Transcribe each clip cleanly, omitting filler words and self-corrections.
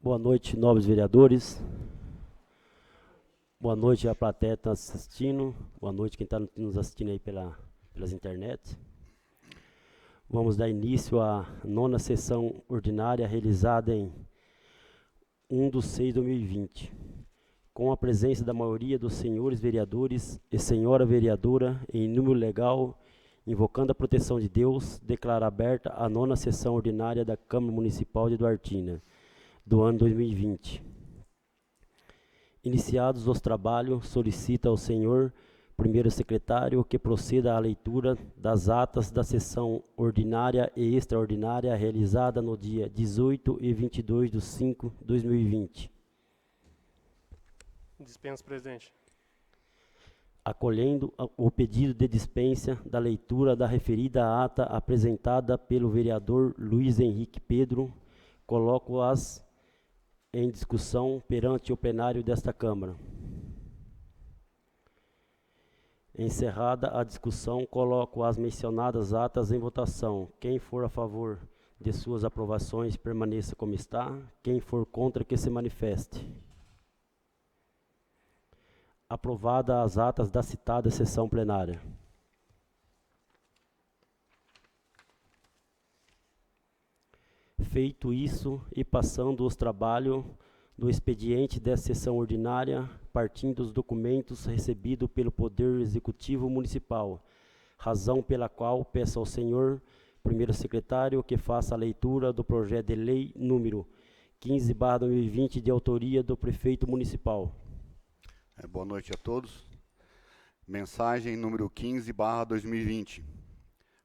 Boa noite, nobres vereadores. Boa noite à plateia que está assistindo. Boa noite quem está nos assistindo aí pelas internet. Vamos dar início à 9ª sessão ordinária realizada em 1/6/2020, com a presença da maioria dos senhores vereadores e senhora vereadora em número legal, invocando a proteção de Deus, declaro aberta a 9ª sessão ordinária da Câmara Municipal de Duartina, do ano 2020. Iniciados os trabalhos, solicita ao senhor primeiro secretário que proceda à leitura das atas da sessão ordinária e extraordinária realizada no dia 18 e 22/5/2020. Dispensa, presidente. Acolhendo o pedido de dispensa da leitura da referida ata apresentada pelo vereador Luiz Henrique Pedro, coloco-as em discussão perante o plenário desta Câmara. Encerrada a discussão, coloco as mencionadas atas em votação. Quem for a favor de suas aprovações, permaneça como está. Quem for contra, que se manifeste. Aprovada as atas da citada sessão plenária. Feito isso e passando os trabalhos do expediente dessa sessão ordinária, partindo dos documentos recebidos pelo Poder Executivo Municipal, razão pela qual peço ao senhor primeiro secretário que faça a leitura do projeto de lei número 15/2020 de autoria do prefeito municipal. Boa noite a todos. Mensagem número 15/2020.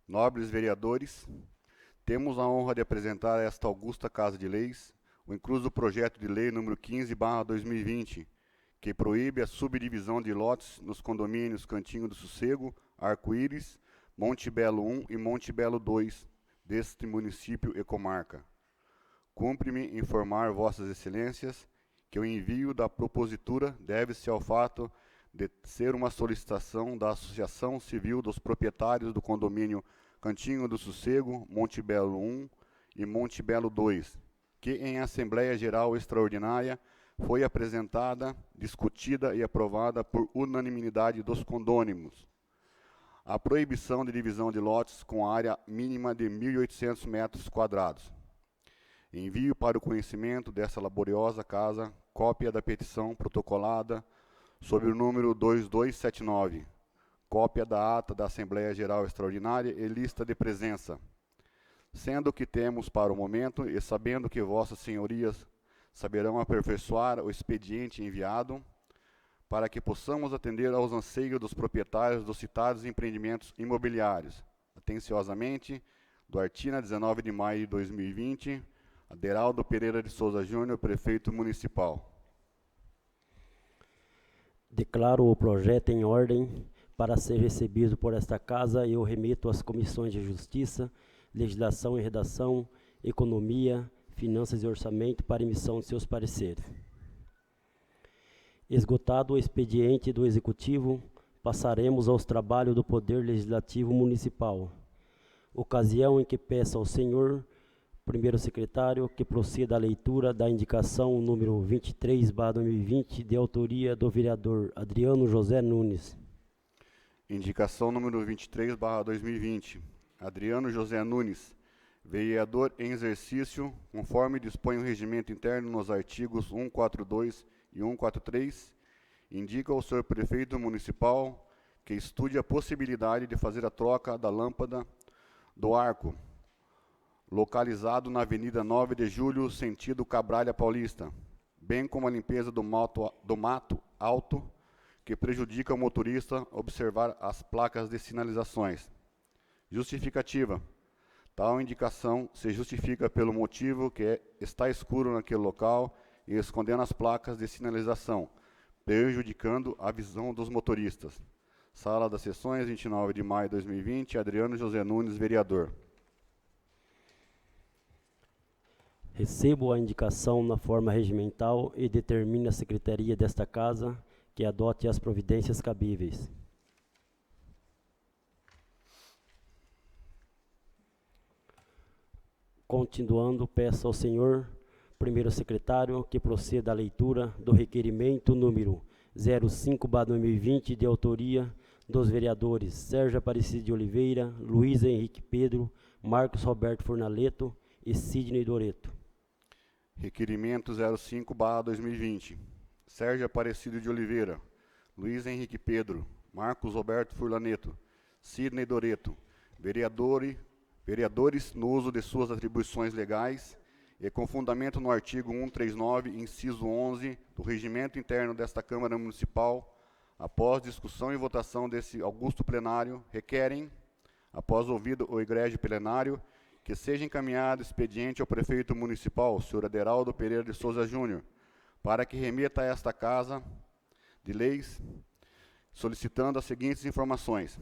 Nobres vereadores, temos a honra de apresentar a esta augusta Casa de Leis o incluso projeto de lei número 15/2020, que proíbe a subdivisão de lotes nos condomínios Cantinho do Sossego, Arco-Íris, Monte Belo 1 e Monte Belo 2 deste município e comarca. Cumpre-me informar vossas excelências que o envio da propositura deve-se ao fato de ser uma solicitação da Associação Civil dos Proprietários do Condomínio Cantinho do Sossego, Monte Belo 1 e Monte Belo 2, que em Assembleia Geral Extraordinária foi apresentada, discutida e aprovada por unanimidade dos condôminos. A proibição de divisão de lotes com área mínima de 1.800 metros quadrados. Envio para o conhecimento dessa laboriosa casa cópia da petição protocolada sob o número 2279, cópia da ata da Assembleia Geral Extraordinária e lista de presença. Sendo que temos para o momento, e sabendo que vossas senhorias saberão aperfeiçoar o expediente enviado, para que possamos atender aos anseios dos proprietários dos citados empreendimentos imobiliários. Atenciosamente, Duartina, 19 de maio de 2020, Aderaldo Pereira de Souza Júnior, prefeito municipal. Declaro o projeto em ordem para ser recebido por esta Casa e o remeto às comissões de Justiça, Legislação e Redação, Economia, Finanças e Orçamento para emissão de seus pareceres. Esgotado o expediente do Executivo, passaremos aos trabalhos do Poder Legislativo Municipal. Ocasião em que peço ao senhor, primeiro secretário, que proceda à leitura da indicação número 23/2020 de autoria do vereador Adriano José Nunes. Indicação número 23/2020. Adriano José Nunes, vereador em exercício, conforme dispõe o regimento interno nos artigos 142 e 143, indica ao senhor prefeito municipal que estude a possibilidade de fazer a troca da lâmpada do arco, localizado na Avenida 9 de Julho, sentido Cabralha Paulista, bem como a limpeza do mato alto, que prejudica o motorista observar as placas de sinalizações. Justificativa. Tal indicação se justifica pelo motivo que está escuro naquele local e escondendo as placas de sinalização, prejudicando a visão dos motoristas. Sala das Sessões, 29 de maio de 2020, Adriano José Nunes, vereador. Recebo a indicação na forma regimental e determine a Secretaria desta Casa que adote as providências cabíveis. Continuando, peço ao senhor, Primeiro secretário, que proceda à leitura do requerimento número 05/2020, de autoria dos vereadores Sérgio Aparecido de Oliveira, Luiz Henrique Pedro, Marcos Roberto Furnaleto e Sidney Doreto. Requerimento 05/2020. Sérgio Aparecido de Oliveira, Luiz Henrique Pedro, Marcos Roberto Furlaneto, Sidney Doreto, vereadores no uso de suas atribuições legais e com fundamento no artigo 139, inciso 11 do Regimento Interno desta Câmara Municipal, após discussão e votação desse augusto plenário, requerem, após ouvido o egrégio plenário, que seja encaminhado expediente ao prefeito municipal, senhor Aderaldo Pereira de Souza Júnior, para que remeta a esta Casa de Leis, solicitando as seguintes informações.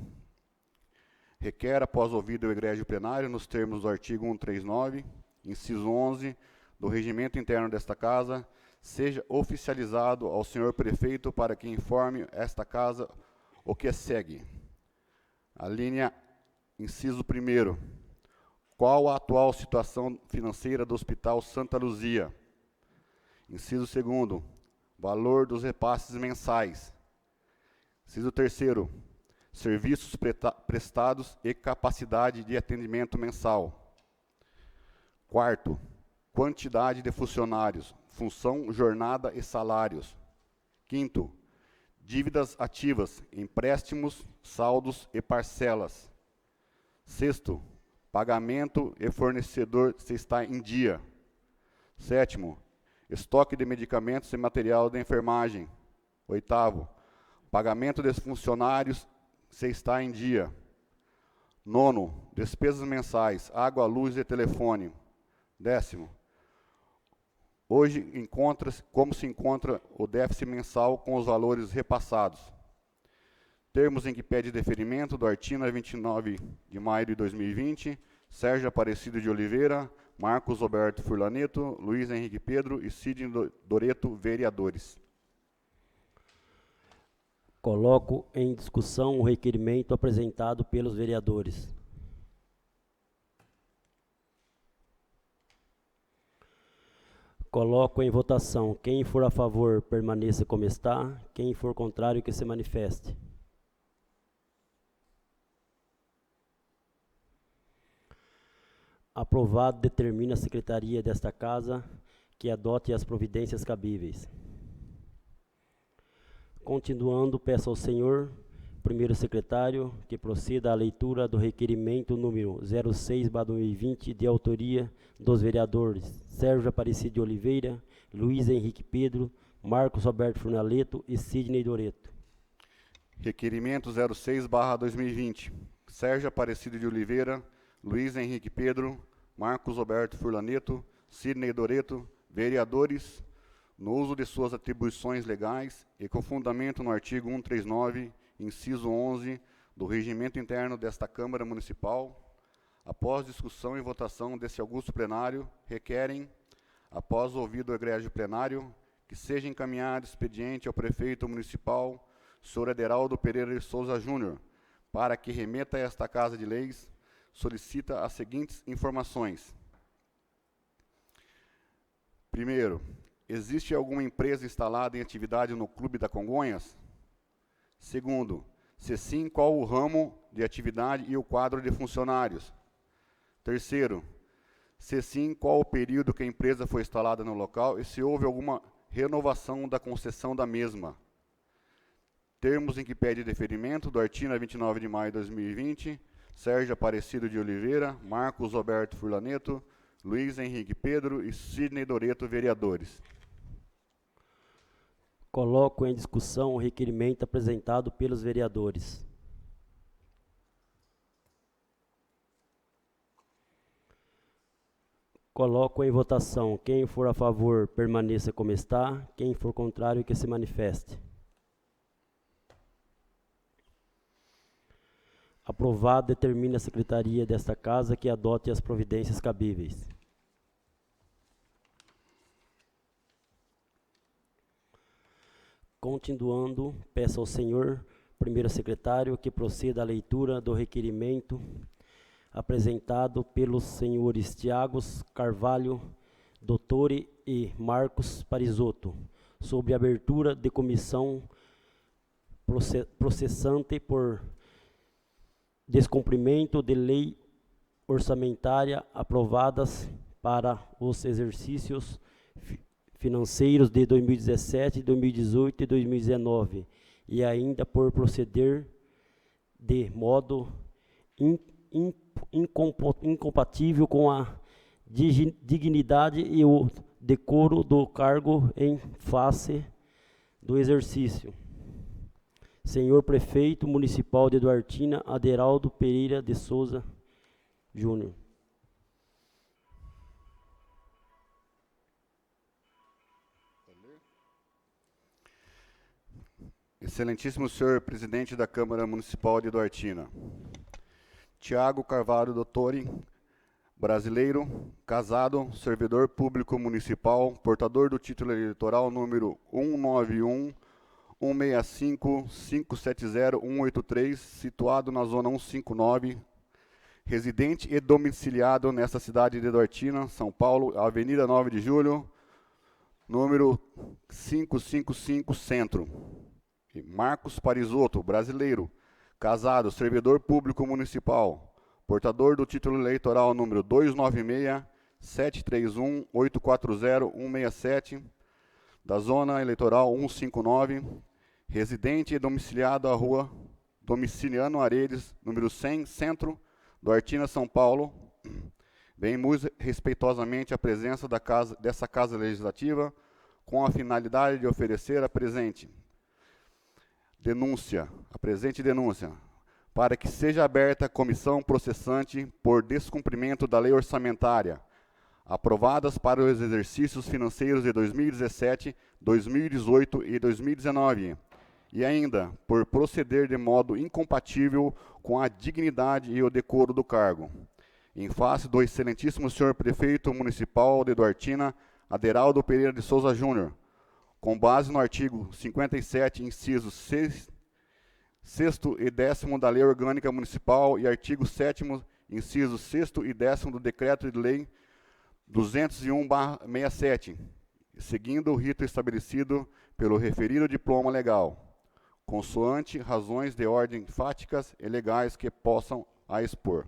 Requer, após ouvido o egrégio plenário, nos termos do artigo 139, inciso 11 do Regimento Interno desta Casa, seja oficializado ao senhor prefeito para que informe esta Casa o que segue. A linha, inciso 1º. Qual a atual situação financeira do Hospital Santa Luzia? Inciso 2º. Valor dos repasses mensais. Inciso 3º. Serviços prestados e capacidade de atendimento mensal. 4º. Quantidade de funcionários, função, jornada e salários. 5º. Dívidas ativas, empréstimos, saldos e parcelas. 6º. Pagamento e fornecedor se está em dia. 7º. Estoque de medicamentos e material de enfermagem. 8º. Pagamento dos funcionários se está em dia. 9º. Despesas mensais, água, luz e telefone. 10º. Hoje, como se encontra o déficit mensal com os valores repassados. Termos em que pede deferimento do artigo 29 de maio de 2020, Sérgio Aparecido de Oliveira, Marcos Roberto Furlaneto, Luiz Henrique Pedro e Sidney Doreto, vereadores. Coloco em discussão o requerimento apresentado pelos vereadores. Coloco em votação. Quem for a favor, permaneça como está. Quem for contrário, que se manifeste. Aprovado, determina a Secretaria desta Casa que adote as providências cabíveis. Continuando, peço ao senhor, primeiro secretário, que proceda à leitura do requerimento número 06/2020, de autoria dos vereadores Sérgio Aparecido de Oliveira, Luiz Henrique Pedro, Marcos Roberto Furnaleto e Sidney Doreto. Requerimento 06/2020. Sérgio Aparecido de Oliveira, Luiz Henrique Pedro, Marcos Roberto Furlaneto, Sidney Doreto, vereadores, no uso de suas atribuições legais e com fundamento no artigo 139, inciso 11, do Regimento Interno desta Câmara Municipal, após discussão e votação desse augusto plenário, requerem, após ouvido o egrégio plenário, que seja encaminhado expediente ao prefeito municipal, senhor Aderaldo Pereira de Souza Júnior, para que remeta a esta Casa de Leis, solicita as seguintes informações. Primeiro, existe alguma empresa instalada em atividade no Clube da Congonhas? Segundo, se sim, qual o ramo de atividade e o quadro de funcionários? Terceiro, se sim, qual o período que a empresa foi instalada no local e se houve alguma renovação da concessão da mesma? Termos em que pede deferimento do artigo 29 de maio de 2020, Sérgio Aparecido de Oliveira, Marcos Roberto Furlaneto, Luiz Henrique Pedro e Sidney Doreto, vereadores. Coloco em discussão o requerimento apresentado pelos vereadores. Coloco em votação. Quem for a favor, permaneça como está. Quem for contrário, que se manifeste. Aprovado, determina a Secretaria desta Casa que adote as providências cabíveis. Continuando, peço ao senhor, primeiro secretário, que proceda à leitura do requerimento apresentado pelos senhores Tiago Carvalho, Dottore e Marcos Parisotto, sobre a abertura de comissão processante por descumprimento de lei orçamentária aprovadas para os exercícios financeiros de 2017, 2018 e 2019, e ainda por proceder de modo incompatível com a dignidade e o decoro do cargo em face do exercício. Senhor Prefeito Municipal de Duartina, Aderaldo Pereira de Souza Júnior. Excelentíssimo senhor presidente da Câmara Municipal de Duartina, Tiago Carvalho Dottori, brasileiro, casado, servidor público municipal, portador do título eleitoral número 191-165-570-183, situado na zona 159, residente e domiciliado nesta cidade de Duartina, São Paulo, Avenida 9 de Julho, número 555, Centro. E Marcos Parisotto, brasileiro, casado, servidor público municipal, portador do título eleitoral número 296-731-840-167, da zona eleitoral 159, residente e domiciliado à rua Domiciliano Aredes, número 100, Centro, Duartina, São Paulo. Bem muito respeitosamente a presença dessa Casa Legislativa, com a finalidade de oferecer a presente denúncia, para que seja aberta a comissão processante por descumprimento da lei orçamentária, aprovadas para os exercícios financeiros de 2017, 2018 e 2019, e ainda por proceder de modo incompatível com a dignidade e o decoro do cargo. Em face do excelentíssimo senhor Prefeito Municipal de Duartina, Aderaldo Pereira de Souza Júnior, com base no artigo 57, incisos 6º e 10º da Lei Orgânica Municipal e artigo 7º, incisos 6º e 10º do Decreto de Lei 201/67, seguindo o rito estabelecido pelo referido diploma legal, consoante razões de ordem fáticas e legais que possam a expor.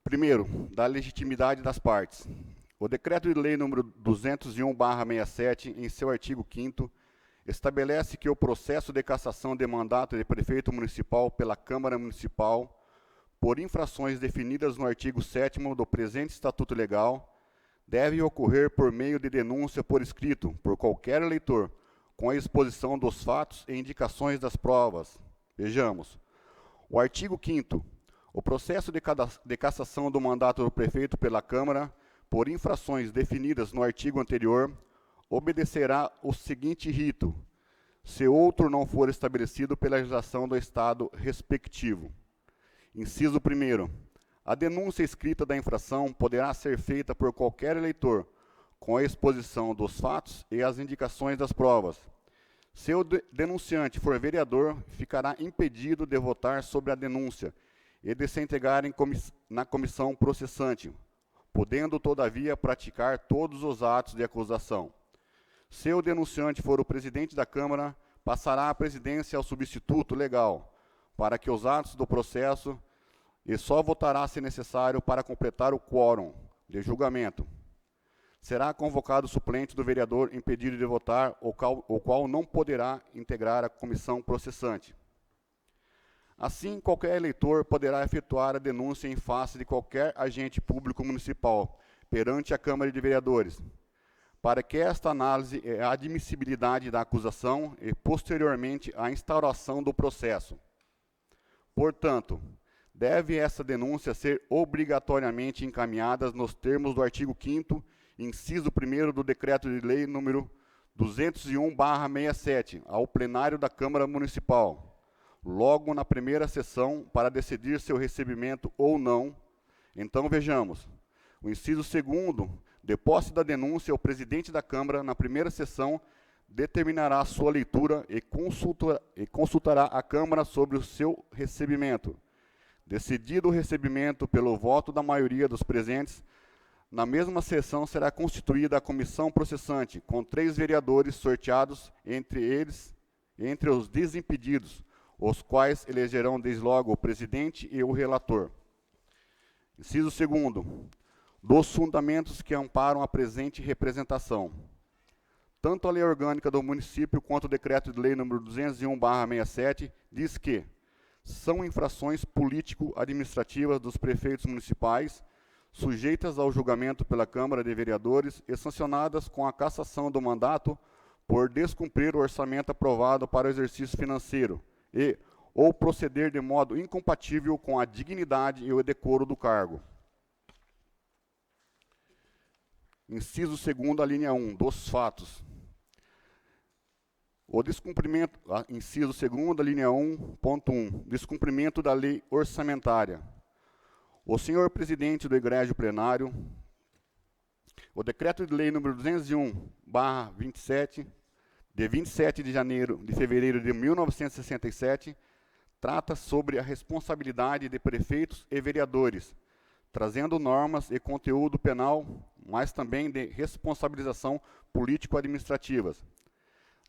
Primeiro, da legitimidade das partes. O Decreto de Lei nº 201/67, em seu artigo 5º, estabelece que o processo de cassação de mandato de prefeito municipal pela Câmara Municipal, por infrações definidas no artigo 7º do presente Estatuto Legal, deve ocorrer por meio de denúncia por escrito, por qualquer eleitor, com a exposição dos fatos e indicações das provas. Vejamos. O artigo 5º. O processo de cassação do mandato do prefeito pela Câmara, por infrações definidas no artigo anterior, obedecerá o seguinte rito, se outro não for estabelecido pela legislação do Estado respectivo. Inciso 1º. A denúncia escrita da infração poderá ser feita por qualquer eleitor, com a exposição dos fatos e as indicações das provas. Se o denunciante for vereador, ficará impedido de votar sobre a denúncia e de se integrar na comissão processante, podendo, todavia, praticar todos os atos de acusação. Se o denunciante for o presidente da Câmara, passará a presidência ao substituto legal, para que os atos do processo, e só votará se necessário para completar o quórum de julgamento. Será convocado o suplente do vereador impedido de votar, o qual não poderá integrar a comissão processante. Assim, qualquer eleitor poderá efetuar a denúncia em face de qualquer agente público municipal perante a Câmara de Vereadores, para que esta análise a admissibilidade da acusação e, posteriormente, a instauração do processo. Portanto, deve essa denúncia ser obrigatoriamente encaminhada nos termos do artigo 5º, inciso 1º do Decreto de Lei nº 201/67, ao plenário da Câmara Municipal, logo na primeira sessão, para decidir seu recebimento ou não. Então, vejamos. O inciso 2º, de posse da denúncia, o presidente da Câmara, na primeira sessão, determinará a sua leitura e consultará a Câmara sobre o seu recebimento. Decidido o recebimento pelo voto da maioria dos presentes, Na mesma sessão será constituída a comissão processante, com 3 vereadores sorteados entre os desimpedidos, os quais elegerão desde logo o presidente e o relator. Inciso 2º. Dos fundamentos que amparam a presente representação. Tanto a lei orgânica do município quanto o decreto de lei número 201/67 diz que são infrações político-administrativas dos prefeitos municipais, sujeitas ao julgamento pela Câmara de Vereadores e sancionadas com a cassação do mandato por descumprir o orçamento aprovado para o exercício financeiro e ou proceder de modo incompatível com a dignidade e o decoro do cargo. Inciso 2º, a linha 1, dos fatos. O descumprimento, inciso 2º, linha 1.1, descumprimento da lei orçamentária. O senhor presidente do egrégio plenário, o decreto de lei número 201/27, de 27 de fevereiro de 1967, trata sobre a responsabilidade de prefeitos e vereadores, trazendo normas e conteúdo penal, mas também de responsabilização político-administrativas.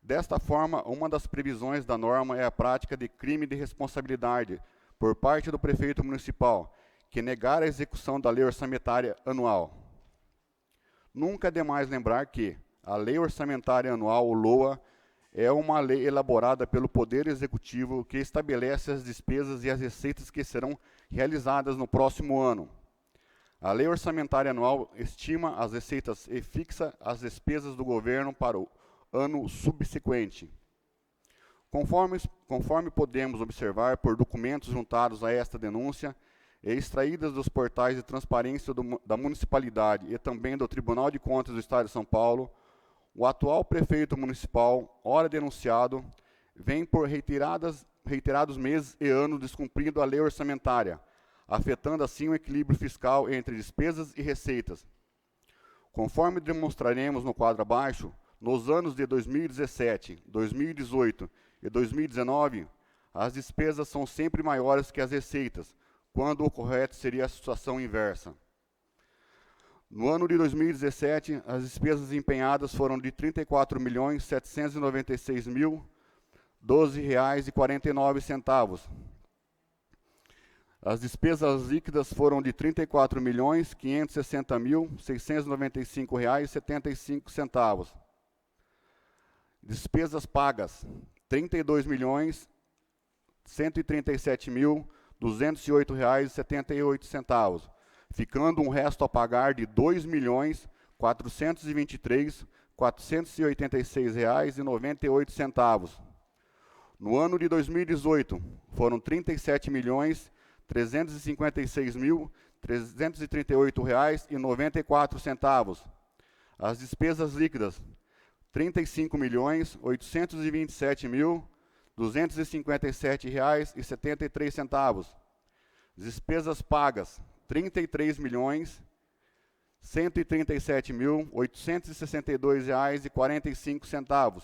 Desta forma, uma das previsões da norma é a prática de crime de responsabilidade por parte do prefeito municipal, que negar a execução da lei orçamentária anual. Nunca é demais lembrar que a lei orçamentária anual, o LOA, é uma lei elaborada pelo Poder Executivo que estabelece as despesas e as receitas que serão realizadas no próximo ano. A lei orçamentária anual estima as receitas e fixa as despesas do governo para o ano subsequente. Conforme podemos observar por documentos juntados a esta denúncia e extraídas dos portais de transparência da municipalidade e também do Tribunal de Contas do Estado de São Paulo, o atual prefeito municipal, ora denunciado, vem por reiterados meses e anos descumprindo a lei orçamentária, afetando assim o equilíbrio fiscal entre despesas e receitas. Conforme demonstraremos no quadro abaixo, nos anos de 2017, 2018 e 2019, as despesas são sempre maiores que as receitas, quando o correto seria a situação inversa. No ano de 2017, as despesas empenhadas foram de R$ 34.796.012,49. As despesas líquidas foram de R$ 34.560.695,75. Despesas pagas, R$ 32.137.208,78, ficando um resto a pagar de R$ 2.423.486,98. No ano de 2018, foram R$ 37.356.338,94. As despesas líquidas, R$ 35.827.257,73. Despesas pagas, R$ 33.137.862,45,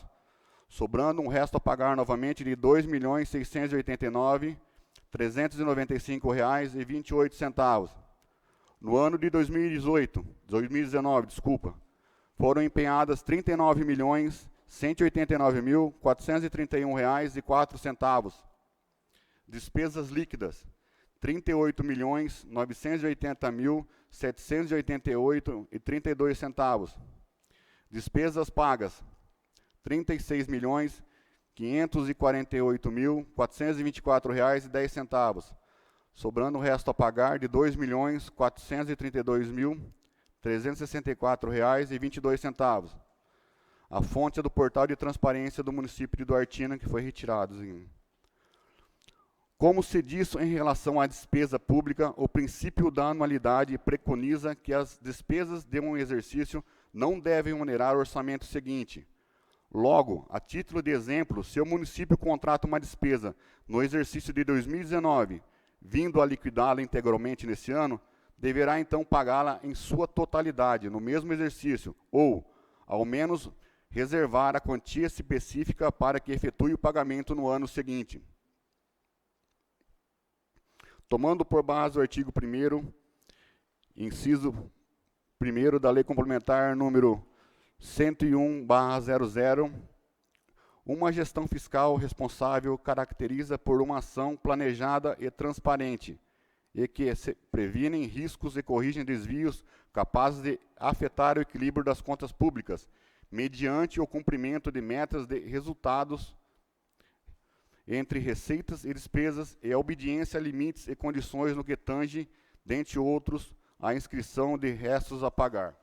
sobrando um resto a pagar novamente de R$ 2.689.395,28. No ano de 2019, foram empenhadas R$ 39.189.431,04. Despesas líquidas, R$ 38.980.788,32. Despesas pagas, R$ 36.548.424,10, sobrando o resto a pagar de R$ 2.432.364,22. A fonte é do portal de transparência do município de Duartina, que foi retirado. Como se disse em relação à despesa pública, o princípio da anualidade preconiza que as despesas de um exercício não devem onerar o orçamento seguinte. Logo, a título de exemplo, se o município contrata uma despesa no exercício de 2019, vindo a liquidá-la integralmente nesse ano, deverá então pagá-la em sua totalidade no mesmo exercício, ou, ao menos, reservar a quantia específica para que efetue o pagamento no ano seguinte. Tomando por base o artigo 1º, inciso 1º da Lei Complementar número 101/00, uma gestão fiscal responsável caracteriza por uma ação planejada e transparente, e que previnem riscos e corrigem desvios capazes de afetar o equilíbrio das contas públicas, mediante o cumprimento de metas de resultados entre receitas e despesas e a obediência a limites e condições no que tange, dentre outros, a inscrição de restos a pagar.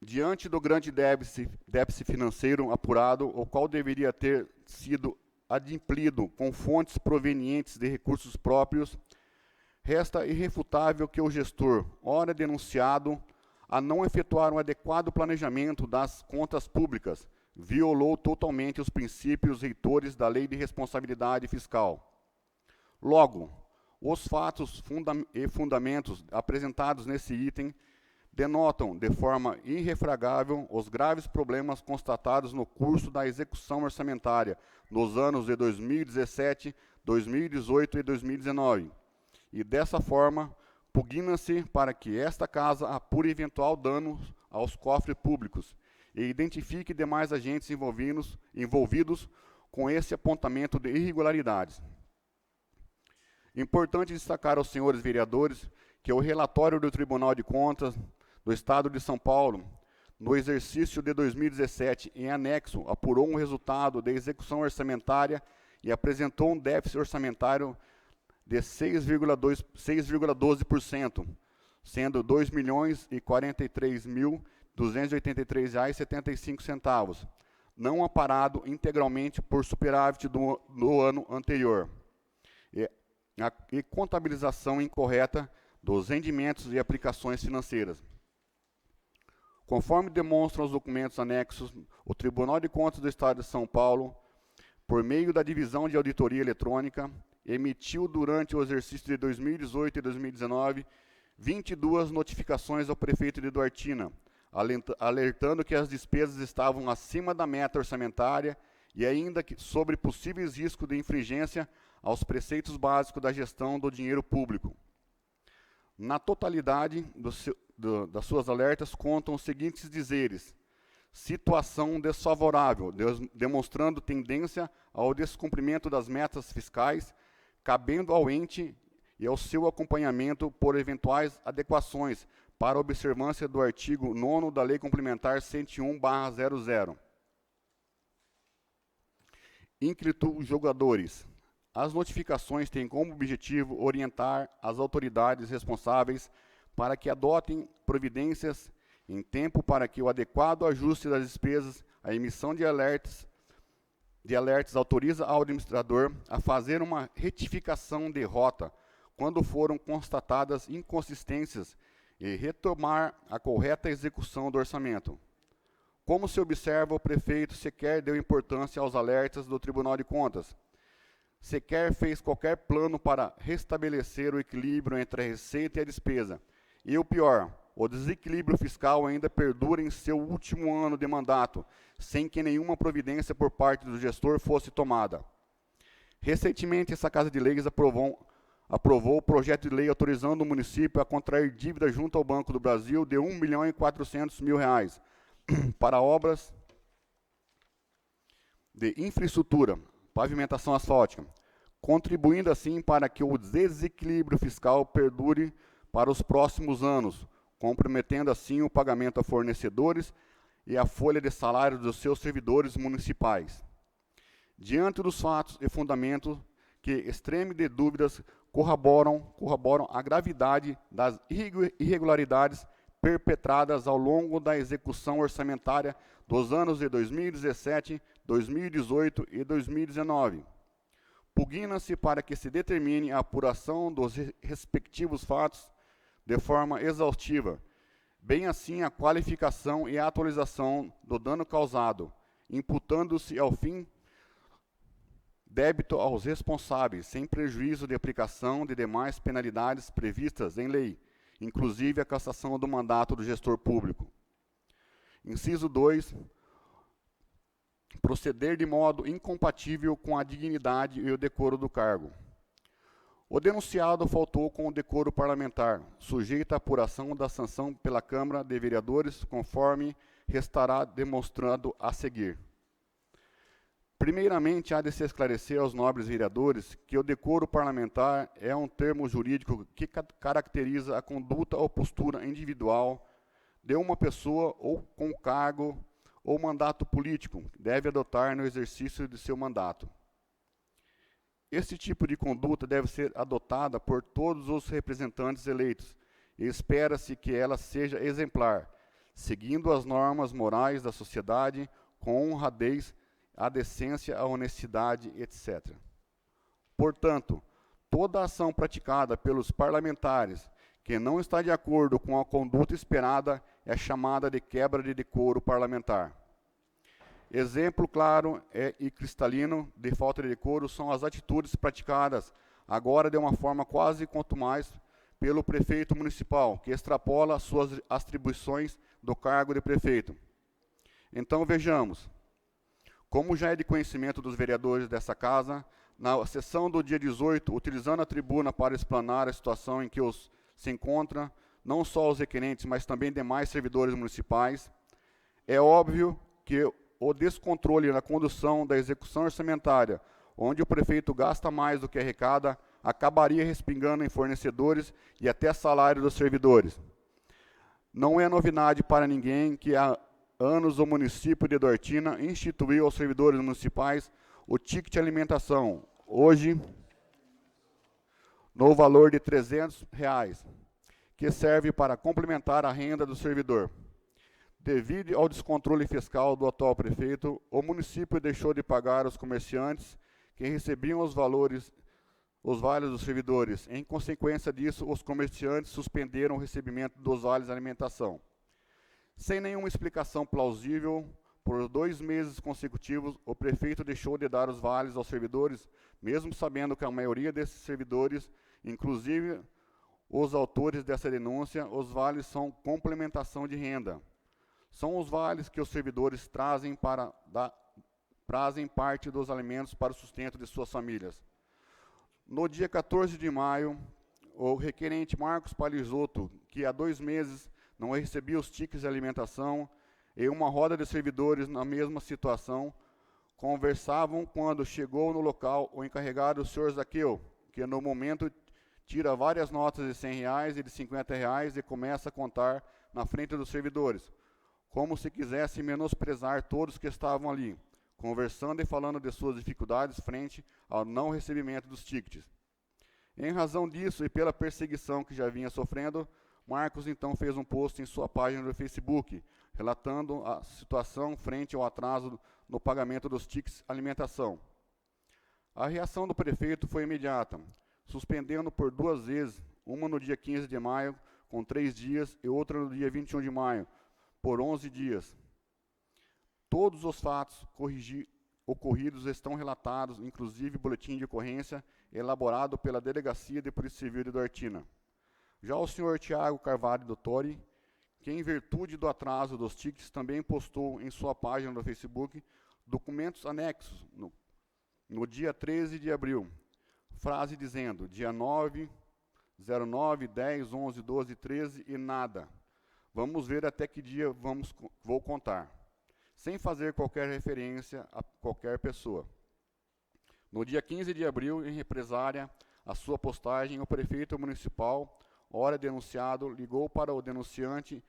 Diante do grande déficit financeiro apurado, o qual deveria ter sido adimplido com fontes provenientes de recursos próprios, resta irrefutável que o gestor, ora denunciado a não efetuar um adequado planejamento das contas públicas, violou totalmente os princípios reitores da Lei de Responsabilidade Fiscal. Logo, os fatos e fundamentos apresentados nesse item denotam de forma irrefragável os graves problemas constatados no curso da execução orçamentária nos anos de 2017, 2018 e 2019, e dessa forma pugna-se para que esta Casa apure eventual dano aos cofres públicos e identifique demais agentes envolvidos com esse apontamento de irregularidades. Importante destacar aos senhores vereadores que o relatório do Tribunal de Contas do Estado de São Paulo, no exercício de 2017, em anexo, apurou um resultado de execução orçamentária e apresentou um déficit orçamentário de 6,12%, sendo R$ 2.043.283,75, não amparado integralmente por superávit do ano anterior, e contabilização incorreta dos rendimentos e aplicações financeiras. Conforme demonstram os documentos anexos, o Tribunal de Contas do Estado de São Paulo, por meio da Divisão de Auditoria Eletrônica, emitiu durante o exercício de 2018 e 2019 22 notificações ao prefeito de Duartina, alertando que as despesas estavam acima da meta orçamentária e ainda sobre possíveis riscos de infringência aos preceitos básicos da gestão do dinheiro público. Na totalidade das suas alertas contam os seguintes dizeres: situação desfavorável, demonstrando tendência ao descumprimento das metas fiscais, cabendo ao ente e ao seu acompanhamento por eventuais adequações para a observância do artigo 9º da Lei Complementar 101/00. Ínclito jogadores. As notificações têm como objetivo orientar as autoridades responsáveis para que adotem providências em tempo para que o adequado ajuste das despesas, a emissão de alertas autoriza ao administrador a fazer uma retificação de rota quando foram constatadas inconsistências e retomar a correta execução do orçamento. Como se observa, o prefeito sequer deu importância aos alertas do Tribunal de Contas, sequer fez qualquer plano para restabelecer o equilíbrio entre a receita e a despesa. E o pior, o desequilíbrio fiscal ainda perdura em seu último ano de mandato, sem que nenhuma providência por parte do gestor fosse tomada. Recentemente, essa Casa de Leis aprovou o projeto de lei autorizando o município a contrair dívida junto ao Banco do Brasil de R$ 1.400.000 para obras de infraestrutura, pavimentação asfáltica, contribuindo assim para que o desequilíbrio fiscal perdure para os próximos anos, comprometendo assim o pagamento a fornecedores e a folha de salário dos seus servidores municipais. Diante dos fatos e fundamentos que, extreme de dúvidas, corroboram a gravidade das irregularidades perpetradas ao longo da execução orçamentária dos anos de 2017, 2018 e 2019. Pugna-se para que se determine a apuração dos respectivos fatos de forma exaustiva, bem assim a qualificação e a atualização do dano causado, imputando-se ao fim débito aos responsáveis, sem prejuízo de aplicação de demais penalidades previstas em lei, inclusive a cassação do mandato do gestor público. Inciso 2. Proceder de modo incompatível com a dignidade e o decoro do cargo. O denunciado faltou com o decoro parlamentar, sujeito à apuração da sanção pela Câmara de Vereadores, conforme restará demonstrado a seguir. Primeiramente, há de se esclarecer aos nobres vereadores que o decoro parlamentar é um termo jurídico que caracteriza a conduta ou postura individual de uma pessoa ou com cargo ou mandato político que deve adotar no exercício de seu mandato. Este tipo de conduta deve ser adotada por todos os representantes eleitos e espera-se que ela seja exemplar, seguindo as normas morais da sociedade com honradez, a decência, a honestidade, etc. Portanto, toda ação praticada pelos parlamentares que não está de acordo com a conduta esperada é chamada de quebra de decoro parlamentar. Exemplo claro e cristalino de falta de decoro são as atitudes praticadas agora de uma forma quase quanto mais pelo prefeito municipal, que extrapola suas atribuições do cargo de prefeito. Então vejamos. Como já é de conhecimento dos vereadores dessa casa, na sessão do dia 18, utilizando a tribuna para explanar a situação em que se encontra, não só os requerentes, mas também demais servidores municipais, é óbvio que o descontrole na condução da execução orçamentária, onde o prefeito gasta mais do que arrecada, acabaria respingando em fornecedores e até salário dos servidores. Não é novidade para ninguém que há anos o município de Duartina instituiu aos servidores municipais o ticket de alimentação, hoje no valor de R$300, que serve para complementar a renda do servidor. Devido ao descontrole fiscal do atual prefeito, o município deixou de pagar aos comerciantes que recebiam os vales dos servidores. Em consequência disso, os comerciantes suspenderam o recebimento dos vales de alimentação. Sem nenhuma explicação plausível, por 2 meses consecutivos, o prefeito deixou de dar os vales aos servidores, mesmo sabendo que a maioria desses servidores, inclusive os autores dessa denúncia, os vales são complementação de renda. São os vales que os servidores trazem parte dos alimentos para o sustento de suas famílias. No dia 14 de maio, o requerente Marcos Palizotto, que há 2 meses não recebia os tickets de alimentação, e uma roda de servidores na mesma situação, conversavam quando chegou no local o encarregado, o senhor Zaqueu, que no momento tira várias notas de R$100 e de R$50 e começa a contar na frente dos servidores, como se quisesse menosprezar todos que estavam ali, conversando e falando de suas dificuldades frente ao não recebimento dos tickets. Em razão disso e pela perseguição que já vinha sofrendo, Marcos então fez um post em sua página do Facebook, relatando a situação frente ao atraso no pagamento dos tickets alimentação. A reação do prefeito foi imediata, suspendendo por 2 vezes, uma no dia 15 de maio, com 3 dias, e outra no dia 21 de maio, por 11 dias. Todos os fatos ocorridos estão relatados, inclusive boletim de ocorrência, elaborado pela Delegacia de Polícia Civil de Duartina. Já o senhor Tiago Carvalho Dottori, que em virtude do atraso dos tickets também postou em sua página do Facebook documentos anexos no dia 13 de abril, frase dizendo, dia 9, 09, 10, 11, 12, 13 e nada. Vamos ver até que dia vou contar, sem fazer qualquer referência a qualquer pessoa. No dia 15 de abril, em represália à sua postagem, o prefeito municipal, ora denunciado, ligou para o denunciante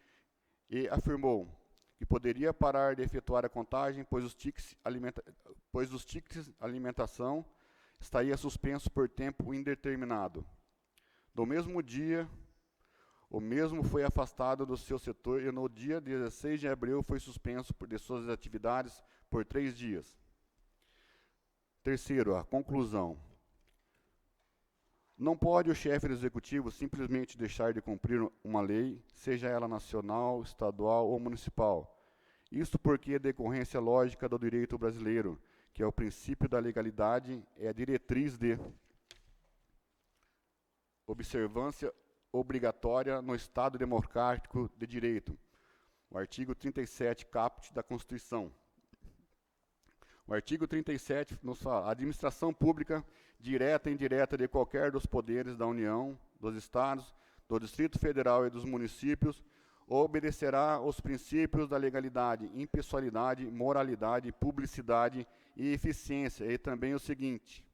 e afirmou que poderia parar de efetuar a contagem, pois os tickets de alimentação estaria suspenso por tempo indeterminado. No mesmo dia, o mesmo foi afastado do seu setor e no dia 16 de abril foi suspenso de suas atividades por 3 dias. Terceiro, a conclusão. Não pode o chefe do executivo simplesmente deixar de cumprir uma lei, seja ela nacional, estadual ou municipal. Isto porque é decorrência lógica do direito brasileiro, que é o princípio da legalidade, é a diretriz de observância obrigatória no Estado democrático de direito, o artigo 37 caput da Constituição. O artigo 37 nos fala: a administração pública, direta e indireta de qualquer dos poderes da União, dos Estados, do Distrito Federal e dos municípios, obedecerá aos princípios da legalidade, impessoalidade, moralidade, publicidade e eficiência, e também o seguinte: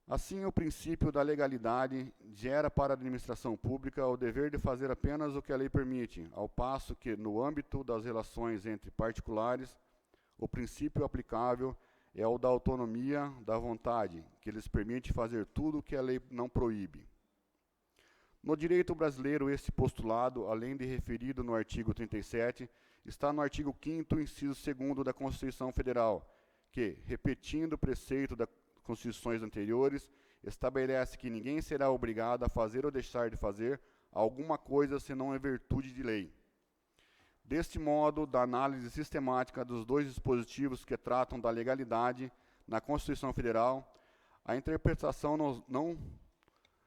assim, o princípio da legalidade gera para a administração pública o dever de fazer apenas o que a lei permite, ao passo que, no âmbito das relações entre particulares, o princípio aplicável é o da autonomia da vontade, que lhes permite fazer tudo o que a lei não proíbe. No direito brasileiro, esse postulado, além de referido no artigo 37, está no artigo 5º, inciso 2º da Constituição Federal, que, repetindo o preceito das constituições anteriores, estabelece que ninguém será obrigado a fazer ou deixar de fazer alguma coisa senão em virtude de lei. Deste modo, da análise sistemática dos dois dispositivos que tratam da legalidade na Constituição Federal, a interpretação não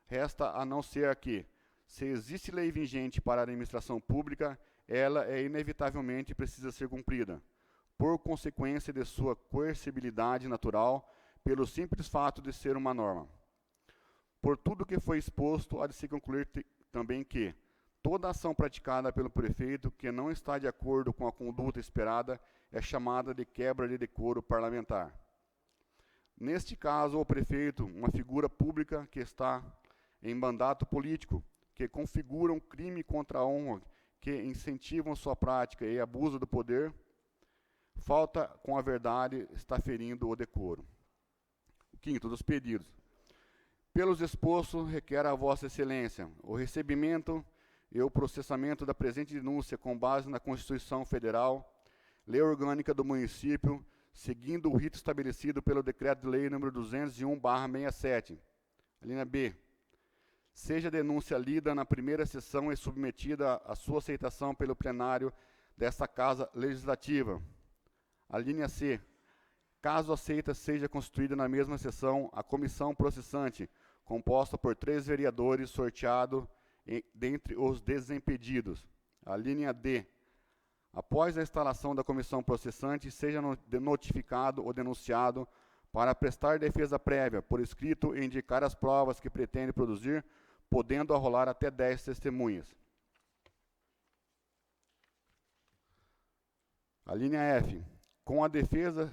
resta a não ser que, se existe lei vigente para a administração pública, ela inevitavelmente precisa ser cumprida, por consequência de sua coercibilidade natural, pelo simples fato de ser uma norma. Por tudo que foi exposto, há de se concluir também que toda ação praticada pelo prefeito que não está de acordo com a conduta esperada é chamada de quebra de decoro parlamentar. Neste caso, o prefeito, uma figura pública que está em mandato político, que configura um crime contra a honra, que incentivam sua prática e abuso do poder, falta com a verdade, está ferindo o decoro. O quinto dos pedidos. Pelos expostos, requer a Vossa Excelência o recebimento e o processamento da presente denúncia com base na Constituição Federal, Lei Orgânica do Município, seguindo o rito estabelecido pelo Decreto-Lei nº 201/67. A linha B. Seja a denúncia lida na primeira sessão e submetida à sua aceitação pelo plenário desta Casa Legislativa. A linha C. Caso aceita, seja constituída na mesma sessão a comissão processante, composta por 3 vereadores, sorteado dentre os desimpedidos. A linha D. Após a instalação da comissão processante, seja notificado o denunciado para prestar defesa prévia, por escrito, e indicar as provas que pretende produzir, podendo arrolar até 10 testemunhas. A linha F. Com a defesa,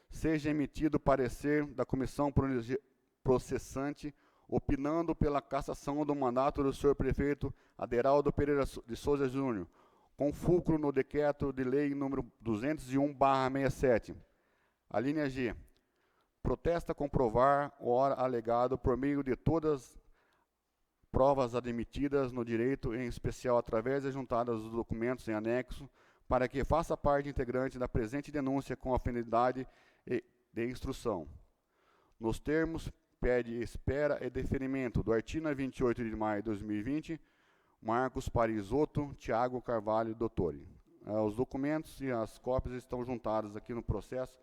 seja emitido parecer da comissão processante, opinando pela cassação do mandato do senhor prefeito Aderaldo Pereira de Souza Júnior, com fulcro no decreto de lei número 201/67. A linha G. Protesta comprovar o ora alegado por meio de todas provas admitidas no direito, em especial através das juntadas dos documentos em anexo, para que faça parte integrante da presente denúncia com a finalidade de instrução. Nos termos, pede espera e deferimento do artigo 28 de maio de 2020, Marcos Parisotto, Tiago Carvalho, Dottore. Os documentos e as cópias estão juntadas aqui no processo.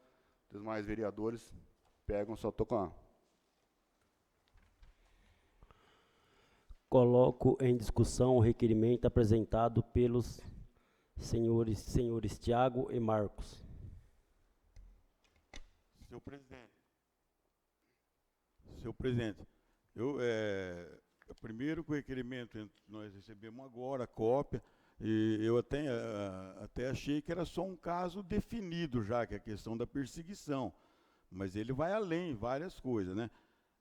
Os demais vereadores pegam, só tocar. Coloco em discussão o requerimento apresentado pelos senhores Tiago e Marcos. Senhor presidente, primeiro que o requerimento nós recebemos agora, a cópia, e eu até achei que era só um caso definido já, que é a questão da perseguição, mas ele vai além, várias coisas, né?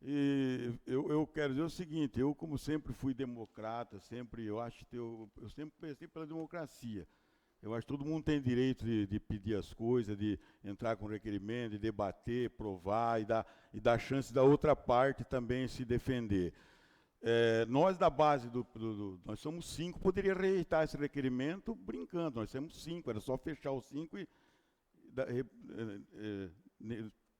E eu quero dizer o seguinte, eu como sempre fui democrata, eu sempre pensei pela democracia. Eu acho que todo mundo tem direito de pedir as coisas, de entrar com requerimento, de debater, provar e dar chance da outra parte também se defender. Nós da base nós somos 5, poderia rejeitar esse requerimento brincando, nós somos 5, era só fechar os 5 e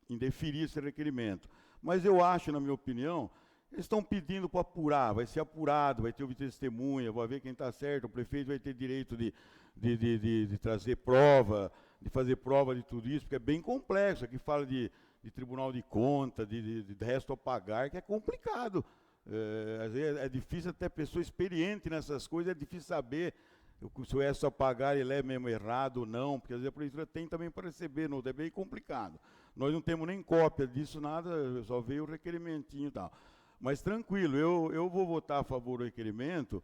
indeferir esse requerimento. Mas eu acho, na minha opinião, eles estão pedindo para apurar, vai ser apurado, vai ter testemunha, vai ver quem está certo, o prefeito vai ter direito de trazer prova, de fazer prova de tudo isso, porque é bem complexo. Aqui fala de tribunal de conta, de resto a pagar, que é complicado. Às vezes é difícil, até pessoa experiente nessas coisas, é difícil saber Se o é só pagar, ele é mesmo errado ou não, porque às vezes a prefeitura tem também para receber, não é bem complicado. Nós não temos nem cópia disso, nada, só veio o requerimentinho e tal. Mas tranquilo, eu vou votar a favor do requerimento,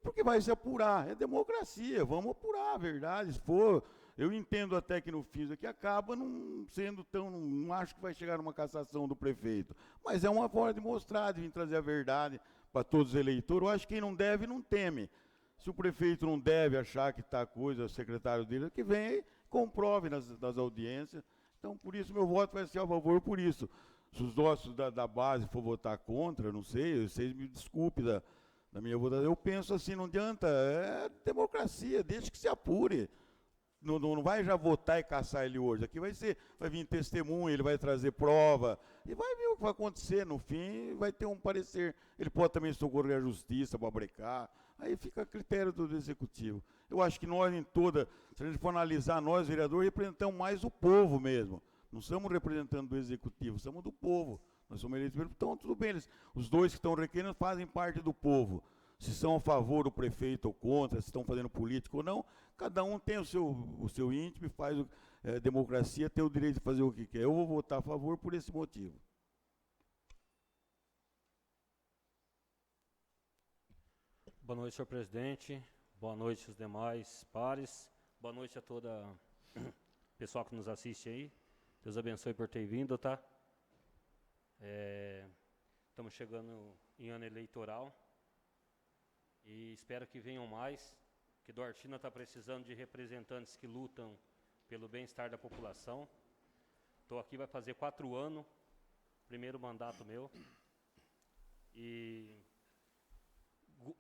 porque vai se apurar, é democracia, vamos apurar a verdade, se for. Eu entendo até que no fim isso aqui acaba não sendo tão, não acho que vai chegar numa cassação do prefeito, mas é uma forma de mostrar, de vir trazer a verdade para todos os eleitores. Eu acho que quem não deve, não teme. Se o prefeito não deve achar que está coisa, o secretário dele, que vem e comprove nas audiências. Então, por isso, meu voto vai ser a favor por isso. Se os nossos da base for votar contra, não sei, vocês me desculpem da minha votação. Eu penso assim, não adianta, é democracia, deixa que se apure. Não vai já votar e caçar ele hoje. Aqui vai vir testemunha, ele vai trazer prova, e vai ver o que vai acontecer. No fim, vai ter um parecer. Ele pode também socorrer a justiça para brecar. Aí fica a critério do executivo. Eu acho que nós, se a gente for analisar, nós, vereadores, representamos mais o povo mesmo. Não estamos representando do executivo, somos do povo. Nós somos eleitos pelo povo. Então, tudo bem, os dois que estão requerendo fazem parte do povo. Se são a favor do prefeito ou contra, se estão fazendo política ou não, cada um tem o seu íntimo, faz democracia, tem o direito de fazer o que quer. Eu vou votar a favor por esse motivo. Boa noite, senhor presidente. Boa noite aos demais pares. Boa noite a toda o pessoal que nos assiste aí. Deus abençoe por ter vindo, tá? Estamos chegando em ano eleitoral. E espero que venham mais, que Duartina está precisando de representantes que lutam pelo bem-estar da população. Estou aqui, vai fazer 4 anos, primeiro mandato meu, e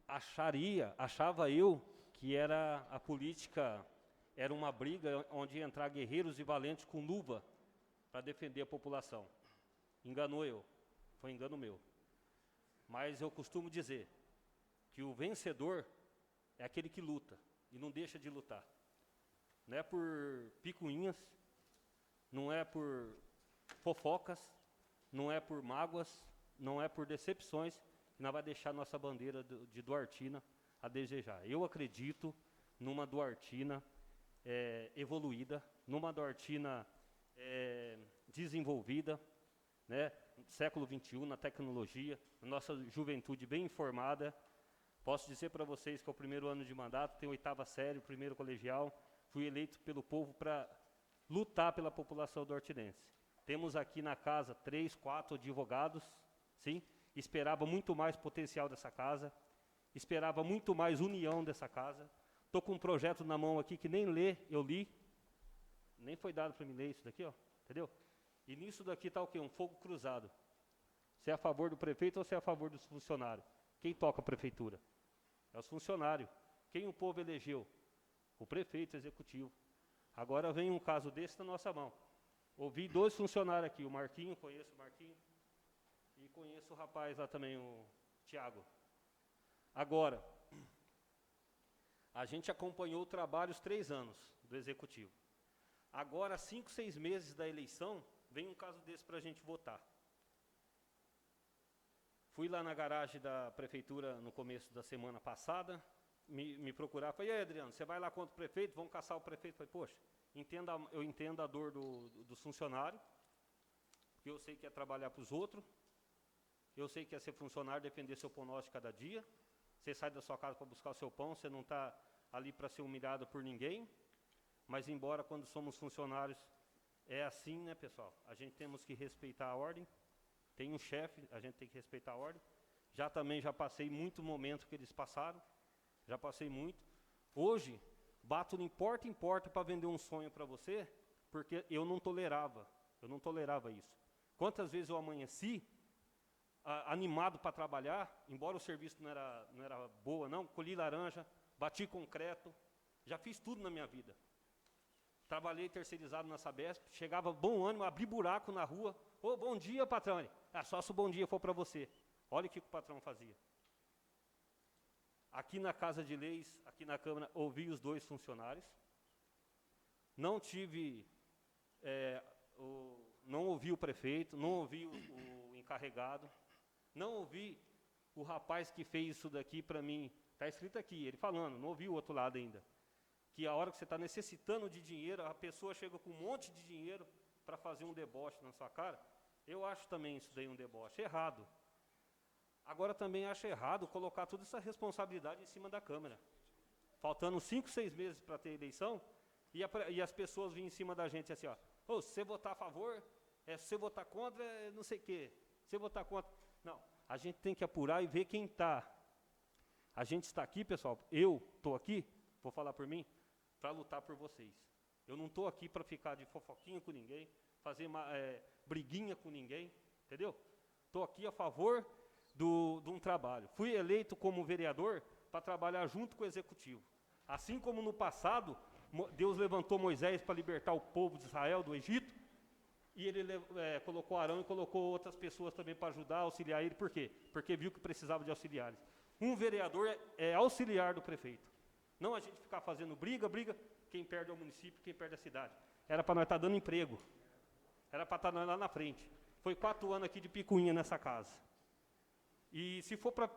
achava eu que a política era uma briga onde ia entrar guerreiros e valentes com luva para defender a população. Enganou eu, foi engano meu. Mas eu costumo dizer que o vencedor é aquele que luta e não deixa de lutar. Não é por picuinhas, não é por fofocas, não é por mágoas, não é por decepções que nós vai deixar nossa bandeira de Duartina a desejar. Eu acredito numa Duartina evoluída, numa Duartina desenvolvida, né, no século XXI, na tecnologia, na nossa juventude bem informada. Posso dizer para vocês que é o primeiro ano de mandato, tenho 8ª série, primeiro colegial, fui eleito pelo povo para lutar pela população duartinense. Temos aqui na casa 3, 4 advogados, sim, esperava muito mais potencial dessa casa, esperava muito mais união dessa casa. Estou com um projeto na mão aqui que nem ler, eu li, nem foi dado para mim ler isso daqui, ó, entendeu? E nisso daqui está o quê? Um fogo cruzado. Se é a favor do prefeito ou se é a favor dos funcionários? Quem toca a prefeitura? É os funcionários. Quem o povo elegeu? O prefeito executivo. Agora vem um caso desse na nossa mão. Ouvi 2 funcionários aqui, o Marquinho, conheço o Marquinho, e conheço o rapaz lá também, o Tiago. Agora, a gente acompanhou o trabalho os 3 anos do executivo. Agora, 5, 6 meses da eleição, vem um caso desse para a gente votar. Fui lá na garagem da prefeitura no começo da semana passada, me procurar. Falei, e aí, Adriano, você vai lá contra o prefeito? Vamos caçar o prefeito? Falei, poxa, eu entendo a dor dos funcionários, porque eu sei que é trabalhar para os outros, eu sei que é ser funcionário, defender seu pão nosso de cada dia. Você sai da sua casa para buscar o seu pão, você não está ali para ser humilhado por ninguém. Mas, embora quando somos funcionários, é assim, né, pessoal? A gente temos que respeitar a ordem. Tem um chefe, a gente tem que respeitar a ordem. Já passei muito momento que eles passaram. Já passei muito. Hoje, bato em porta para vender um sonho para você, porque eu não tolerava isso. Quantas vezes eu amanheci, animado para trabalhar, embora o serviço não era boa, não, colhi laranja, bati concreto, já fiz tudo na minha vida. Trabalhei terceirizado na Sabesp, chegava bom ânimo, abri buraco na rua. Ô, bom dia, patrão. Só se o bom dia for para você. Olha o que o patrão fazia. Aqui na Casa de Leis, aqui na Câmara, ouvi os 2 funcionários. Não ouvi o prefeito, não ouvi o encarregado, não ouvi o rapaz que fez isso daqui para mim, está escrito aqui, ele falando, não ouvi o outro lado ainda, que a hora que você está necessitando de dinheiro, a pessoa chega com um monte de dinheiro para fazer um deboche na sua cara, eu acho também isso daí um deboche, errado. Agora também acho errado colocar toda essa responsabilidade em cima da Câmara. Faltando 5, 6 meses para ter eleição, e as pessoas vêm em cima da gente assim, ó, oh, se você votar a favor, se você votar contra, não sei o quê. Se você votar contra... Não, a gente tem que apurar e ver quem está. A gente está aqui, pessoal, eu estou aqui, vou falar por mim, para lutar por vocês. Eu não estou aqui para ficar de fofoquinha com ninguém, fazer briguinha com ninguém, entendeu? Estou aqui a favor de um trabalho. Fui eleito como vereador para trabalhar junto com o executivo. Assim como no passado, Deus levantou Moisés para libertar o povo de Israel do Egito, e ele colocou Arão e colocou outras pessoas também para ajudar, auxiliar ele. Por quê? Porque viu que precisava de auxiliares. Um vereador é auxiliar do prefeito. Não a gente ficar fazendo briga, quem perde é o município, quem perde é a cidade. Era para nós estar dando emprego. Era para estar nós lá na frente. Foi 4 anos aqui de picuinha nessa casa. E se for para...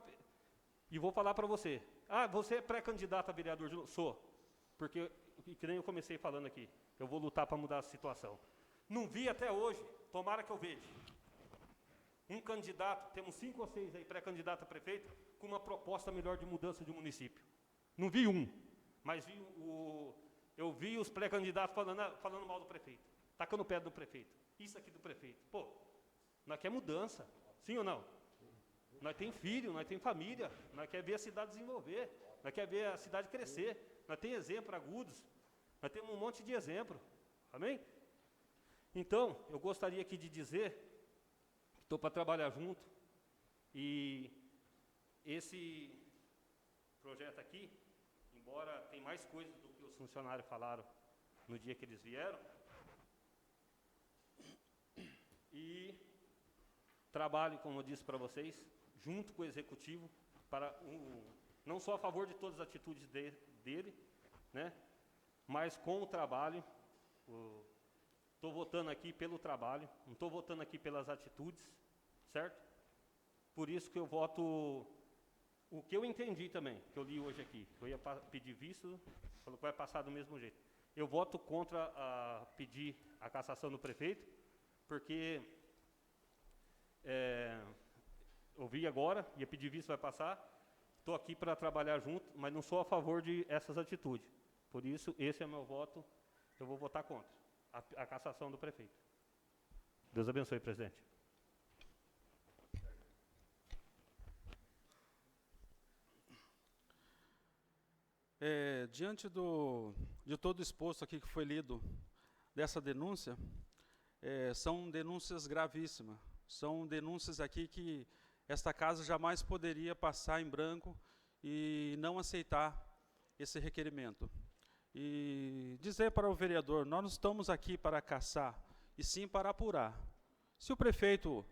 E vou falar para você. Ah, você é pré-candidato a vereador de novo? Sou. Porque, que nem eu comecei falando aqui, eu vou lutar para mudar a situação. Não vi até hoje, tomara que eu veja. Um candidato, temos 5 ou 6 aí, pré-candidato a prefeito, com uma proposta melhor de mudança de município. Não vi um, mas eu vi os pré-candidatos falando mal do prefeito, tacando o pé do prefeito. Isso aqui do prefeito. Pô, nós quer mudança, sim ou não? Nós tem filho, nós tem família, nós quer ver a cidade desenvolver, nós quer ver a cidade crescer, nós tem exemplos agudos, nós temos um monte de exemplo, amém? Então, eu gostaria aqui de dizer que estou para trabalhar junto, e esse projeto aqui, embora tem mais coisas do que os funcionários falaram no dia que eles vieram, e trabalho, como eu disse para vocês, junto com o executivo, para não só a favor de todas as atitudes dele, né, mas com o trabalho. Estou votando aqui pelo trabalho, não estou votando aqui pelas atitudes, certo? Por isso que eu voto o que eu entendi também, que eu li hoje aqui. Eu ia pedir visto, falou que vai passar do mesmo jeito. Eu voto contra pedir a cassação do prefeito, porque eu vi agora, ia pedir visto, vai passar. Estou aqui para trabalhar junto, mas não sou a favor de essas atitudes. Por isso, esse é meu voto, eu vou votar contra a cassação do prefeito. Deus abençoe, presidente. Diante de todo o exposto aqui que foi lido dessa denúncia, são denúncias gravíssimas. São denúncias aqui que esta casa jamais poderia passar em branco e não aceitar esse requerimento. E dizer para o vereador, nós não estamos aqui para caçar, e sim para apurar. Se o prefeito,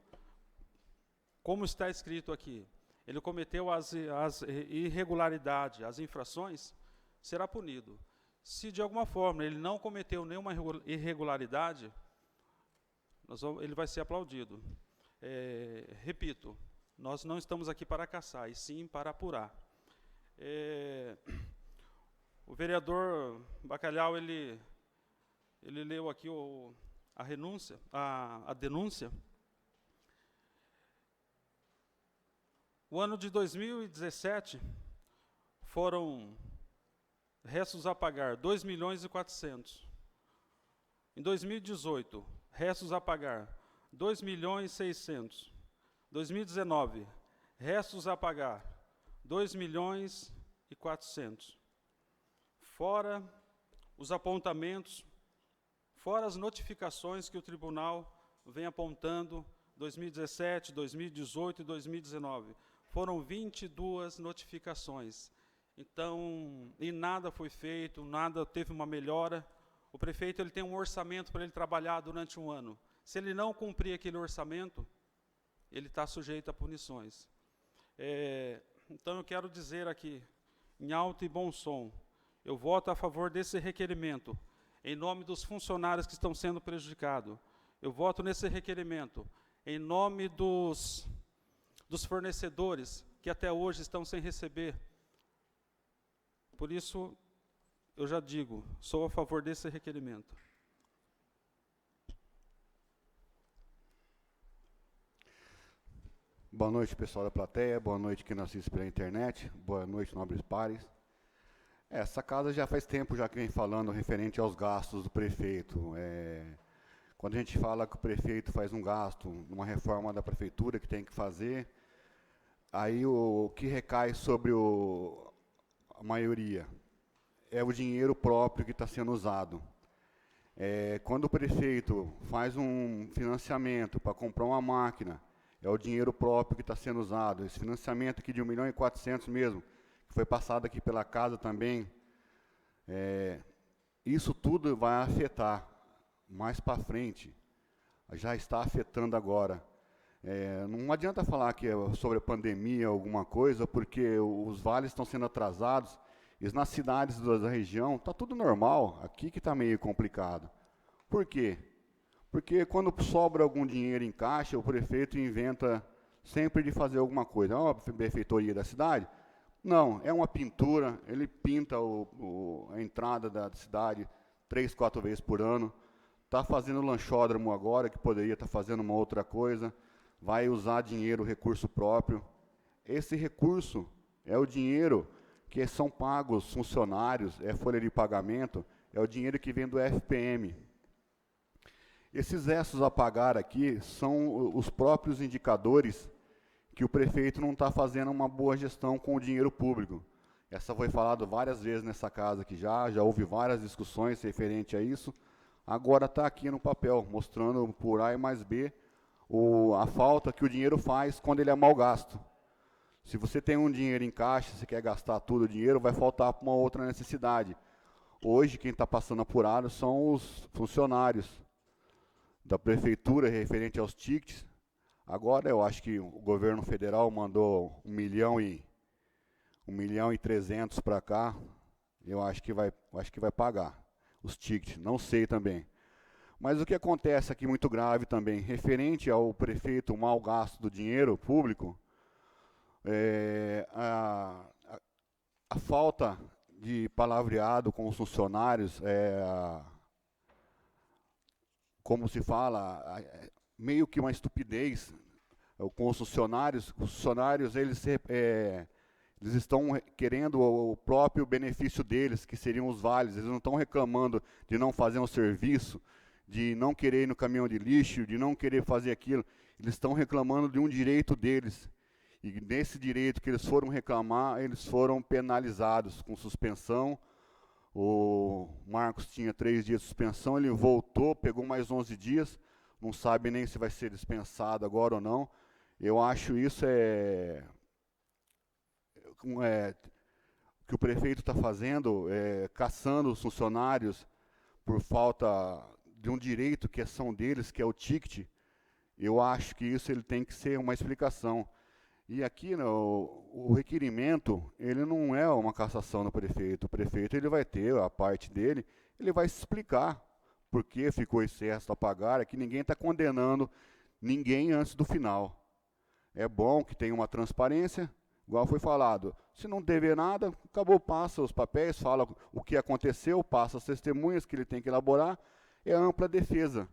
como está escrito aqui, ele cometeu as irregularidades, as infrações, será punido. Se de alguma forma ele não cometeu nenhuma irregularidade, ele vai ser aplaudido. Repito, nós não estamos aqui para caçar, e sim para apurar. O vereador Bacalhau, ele leu aqui a denúncia. O ano de 2017 foram restos a pagar 2.400.000. Em 2018, restos a pagar 2.600.000. 2019, restos a pagar 2.400.000. Fora os apontamentos, fora as notificações que o tribunal vem apontando 2017, 2018 e 2019. Foram 22 notificações. Então, e nada foi feito, nada teve uma melhora. O prefeito ele tem um orçamento para ele trabalhar durante um ano. Se ele não cumprir aquele orçamento, ele está sujeito a punições. Então, eu quero dizer aqui, em alto e bom som, eu voto a favor desse requerimento, em nome dos funcionários que estão sendo prejudicados. Eu voto nesse requerimento, em nome dos fornecedores, que até hoje estão sem receber. Por isso, eu já digo, sou a favor desse requerimento. Boa noite, pessoal da plateia. Boa noite quem nos assiste pela internet. Boa noite, nobres pares. Essa casa já faz tempo já que vem falando referente aos gastos do prefeito. Quando a gente fala que o prefeito faz um gasto, uma reforma da prefeitura que tem que fazer, aí o que recai sobre a maioria é o dinheiro próprio que está sendo usado. Quando o prefeito faz um financiamento para comprar uma máquina, é o dinheiro próprio que está sendo usado. Esse financiamento aqui de 1.400.000 mesmo, que foi passado aqui pela casa também, isso tudo vai afetar mais para frente. Já está afetando agora. Não adianta falar que é sobre a pandemia alguma coisa, porque os vales estão sendo atrasados, e nas cidades da região está tudo normal, aqui que está meio complicado. Por quê? Porque quando sobra algum dinheiro em caixa, o prefeito inventa sempre de fazer alguma coisa. É uma prefeitoria da cidade? Não, é uma pintura, ele pinta a entrada da cidade 3, 4 vezes por ano, está fazendo lanchódromo agora, que poderia estar fazendo uma outra coisa, vai usar dinheiro, recurso próprio. Esse recurso é o dinheiro que são pagos funcionários, é folha de pagamento, é o dinheiro que vem do FPM. Esses restos a pagar aqui são os próprios indicadores que o prefeito não está fazendo uma boa gestão com o dinheiro público. Essa foi falado várias vezes nessa casa aqui já houve várias discussões referente a isso. Agora está aqui no papel, mostrando por A e mais B a falta que o dinheiro faz quando ele é mal gasto. Se você tem um dinheiro em caixa, você quer gastar tudo o dinheiro, vai faltar para uma outra necessidade. Hoje, quem está passando apurado são os funcionários da prefeitura referente aos tickets. Agora eu acho que o governo federal mandou 1.300.000 para cá. Eu acho que vai pagar os tickets, não sei também. Mas o que acontece aqui muito grave também, referente ao prefeito mau gasto do dinheiro público, a falta de palavreado com os funcionários, como se fala, meio que uma estupidez com os funcionários. Os funcionários, eles estão querendo o próprio benefício deles, que seriam os vales. Eles não estão reclamando de não fazer um serviço, de não querer ir no caminhão de lixo, de não querer fazer aquilo. Eles estão reclamando de um direito deles. E nesse direito que eles foram reclamar, eles foram penalizados com suspensão. O Marcos tinha 3 dias de suspensão, ele voltou, pegou mais 11 dias, não sabe nem se vai ser dispensado agora ou não. Eu acho isso que o prefeito está fazendo, caçando os funcionários por falta de um direito que são deles, que é o ticket. Eu acho que isso ele tem que ser uma explicação. E aqui o requerimento, ele não é uma cassação do prefeito. O prefeito ele vai ter a parte dele, ele vai se explicar por que ficou esse resto a pagar. Aqui ninguém está condenando ninguém antes do final. É bom que tenha uma transparência, igual foi falado. Se não dever nada, acabou, passa os papéis, fala o que aconteceu, passa as testemunhas que ele tem que elaborar, é ampla defesa.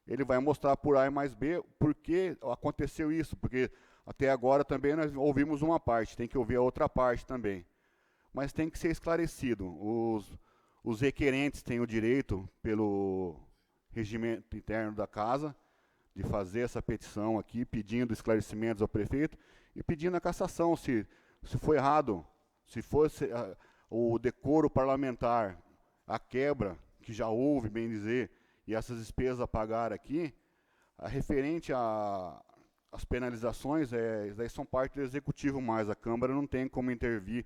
Ele vai mostrar por A e mais B por que aconteceu isso, porque até agora também nós ouvimos uma parte, tem que ouvir a outra parte também. Mas tem que ser esclarecido. Os requerentes têm o direito, pelo regimento interno da casa, de fazer essa petição aqui, pedindo esclarecimentos ao prefeito e pedindo a cassação, se foi errado, se fosse o decoro parlamentar, a quebra, que já houve, bem dizer, e essas despesas a pagar aqui, referente às penalizações, daí são parte do executivo mais, a Câmara não tem como intervir.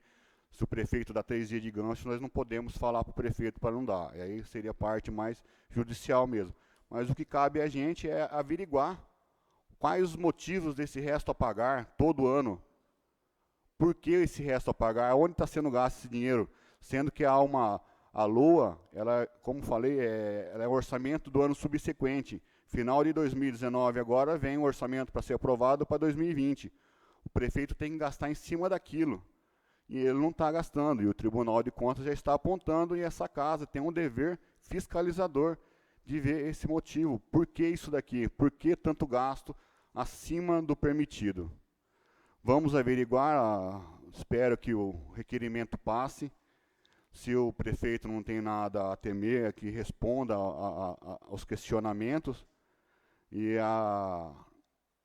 Se o prefeito dá 3 dias de gancho, nós não podemos falar para o prefeito para não dar, e aí seria a parte mais judicial mesmo. Mas o que cabe a gente é averiguar quais os motivos desse resto a pagar todo ano. Por que esse resto a pagar? Onde está sendo gasto esse dinheiro? Sendo que a LOA, ela, como falei, ela é o orçamento do ano subsequente. Final de 2019 agora vem o orçamento para ser aprovado para 2020. O prefeito tem que gastar em cima daquilo. E ele não está gastando, e o Tribunal de Contas já está apontando, e essa casa tem um dever fiscalizador de ver esse motivo. Por que isso daqui? Por que tanto gasto acima do permitido? Vamos averiguar, espero que o requerimento passe. Se o prefeito não tem nada a temer, que responda aos questionamentos. E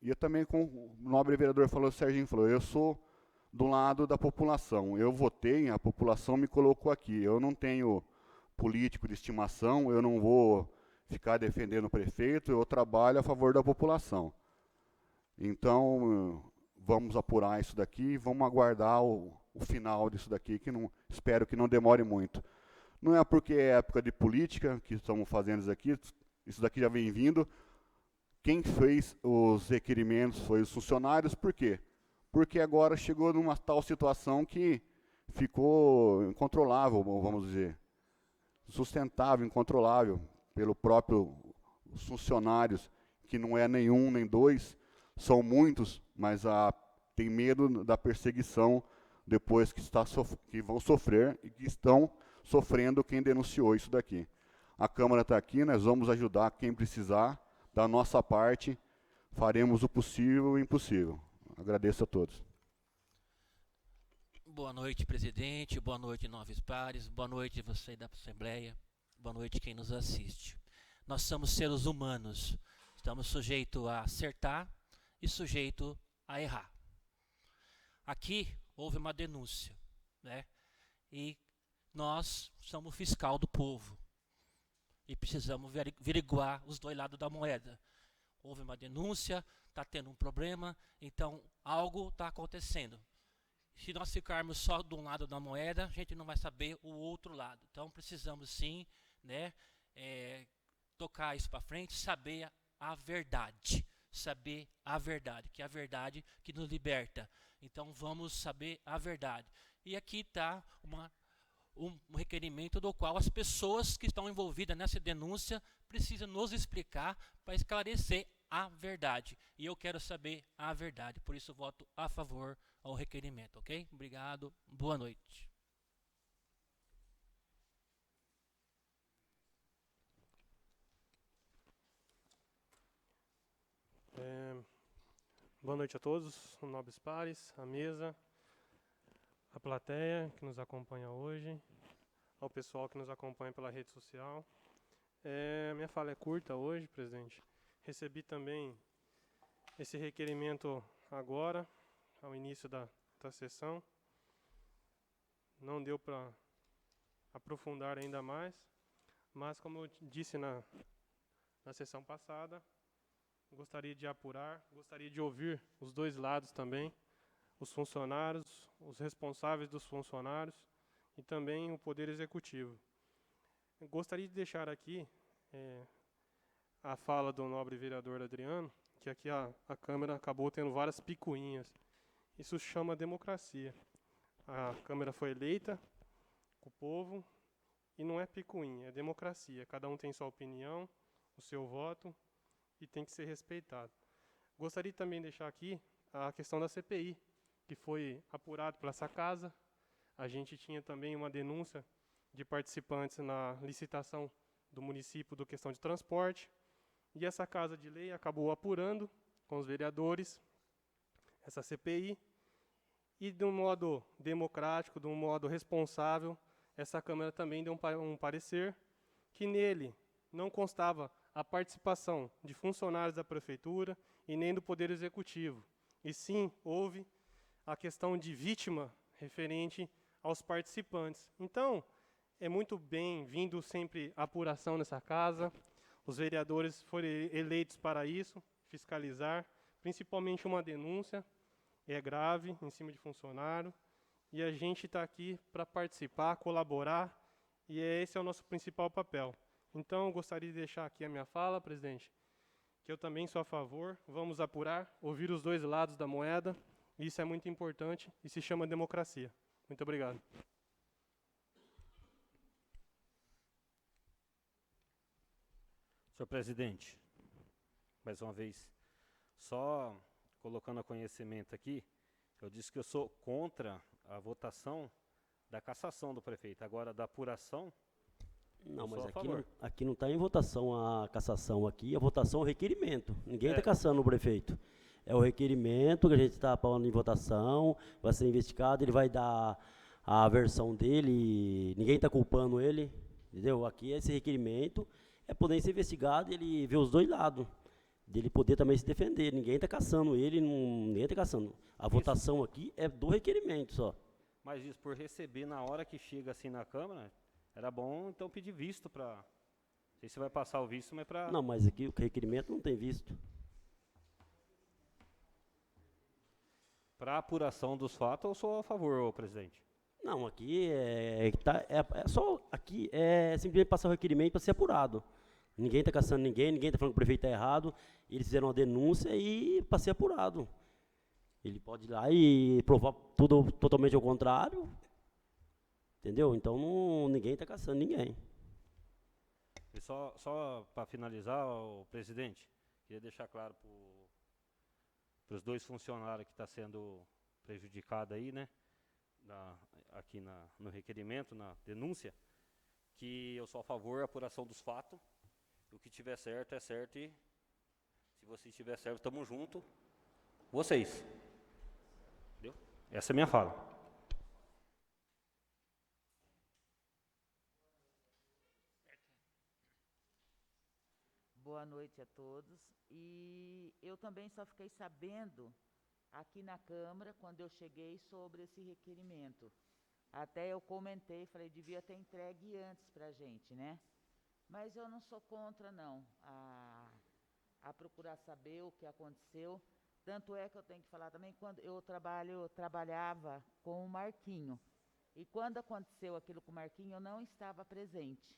eu também, como o nobre vereador falou, o Serginho falou, eu sou do lado da população. Eu votei, a população me colocou aqui. Eu não tenho político de estimação, eu não vou ficar defendendo o prefeito, eu trabalho a favor da população. Então, vamos apurar isso daqui, vamos aguardar o final disso daqui, que não, espero que não demore muito. Não é porque é época de política que estamos fazendo isso daqui já vem vindo. Quem fez os requerimentos foi os funcionários, por quê? Porque agora chegou numa tal situação que ficou incontrolável, vamos dizer, sustentável, incontrolável, pelo próprio funcionários, que não é nenhum nem dois, são muitos, mas tem medo da perseguição depois que vão sofrer e que estão sofrendo quem denunciou isso daqui. A Câmara está aqui, nós vamos ajudar quem precisar, da nossa parte, faremos o possível e o impossível. Agradeço a todos. Boa noite, presidente. Boa noite, nobres pares. Boa noite, você da Assembleia. Boa noite, quem nos assiste. Nós somos seres humanos. Estamos sujeitos a acertar e sujeitos a errar. Aqui houve uma denúncia, né? E nós somos o fiscal do povo. E precisamos averiguar os dois lados da moeda. Houve uma denúncia, está tendo um problema, então algo está acontecendo. Se nós ficarmos só de um lado da moeda, a gente não vai saber o outro lado. Então precisamos sim, né, tocar isso para frente, saber a verdade. Saber a verdade, que é a verdade que nos liberta. Então vamos saber a verdade. E aqui está um requerimento do qual as pessoas que estão envolvidas nessa denúncia precisam nos explicar para esclarecer a verdade. E eu quero saber a verdade, por isso voto a favor ao requerimento, ok? Obrigado, boa noite. Boa noite a todos, nobres pares, a mesa, a plateia que nos acompanha hoje, ao pessoal que nos acompanha pela rede social. Minha fala é curta hoje, presidente. Recebi também esse requerimento agora, ao início da sessão. Não deu para aprofundar ainda mais, mas como eu disse na sessão passada, gostaria de apurar, gostaria de ouvir os dois lados também, os funcionários, os responsáveis dos funcionários e também o Poder Executivo. Eu gostaria de deixar aqui a fala do nobre vereador Adriano, que aqui a Câmara acabou tendo várias picuinhas. Isso chama democracia. A Câmara foi eleita com o povo e não é picuinha, é democracia. Cada um tem sua opinião, o seu voto e tem que ser respeitado. Gostaria também de deixar aqui a questão da CPI, que foi apurado pela essa casa. A gente tinha também uma denúncia de participantes na licitação do município do questão de transporte. E essa Casa de Lei acabou apurando com os vereadores essa CPI. E de um modo democrático, de um modo responsável, essa Câmara também deu um parecer que nele não constava a participação de funcionários da Prefeitura e nem do Poder Executivo. E sim, houve a questão de vítima referente aos participantes. Então, é muito bem-vindo sempre a apuração nessa casa. Os vereadores foram eleitos para isso, fiscalizar, principalmente uma denúncia, é grave, em cima de funcionário, e a gente está aqui para participar, colaborar, e esse é o nosso principal papel. Então, eu gostaria de deixar aqui a minha fala, presidente, que eu também sou a favor, vamos apurar, ouvir os dois lados da moeda, isso é muito importante e se chama democracia. Muito obrigado. Senhor presidente, mais uma vez, só colocando a conhecimento aqui, Eu disse que eu sou contra a votação da cassação do prefeito. Agora, da apuração, Não, eu mas sou a aqui favor. aqui não está em votação a cassação aqui, a votação é o requerimento. Ninguém está É. cassando o prefeito. É o requerimento que a gente está pondo em votação, vai ser investigado, ele vai dar a versão dele, ninguém está culpando ele, entendeu? Aqui esse requerimento é poder ser investigado e ele ver os dois lados, dele poder também se defender. Ninguém está caçando ele, ninguém está caçando. A votação aqui é do requerimento só. Mas isso, por receber na hora que chega assim na Câmara, era bom então pedir visto para... Não sei se vai passar o visto, mas para... Não, mas aqui o requerimento não tem visto. Para apuração dos fatos, eu sou a favor, ô presidente. Não, aqui é só aqui é simplesmente passar o requerimento para ser apurado. Ninguém está caçando ninguém está falando que o prefeito está errado. Eles fizeram uma denúncia e para ser apurado. Ele pode ir lá e provar tudo totalmente ao contrário, entendeu? Então ninguém está caçando ninguém. E só para finalizar, ô presidente, queria deixar claro para os dois funcionários que estão sendo prejudicados aí, né? Aqui no requerimento, na denúncia, que eu sou a favor da apuração dos fatos. O que tiver certo é certo e se você estiver certo, estamos juntos. Vocês. Entendeu? Essa é a minha fala. Boa noite a todos. E eu também só fiquei sabendo aqui na Câmara, quando eu cheguei, sobre esse requerimento. Até eu comentei, falei, devia ter entregue antes para a gente, né? Mas eu não sou contra, não, a procurar saber o que aconteceu. Tanto é que eu tenho que falar também, quando eu trabalhava com o Marquinho. E quando aconteceu aquilo com o Marquinho, eu não estava presente.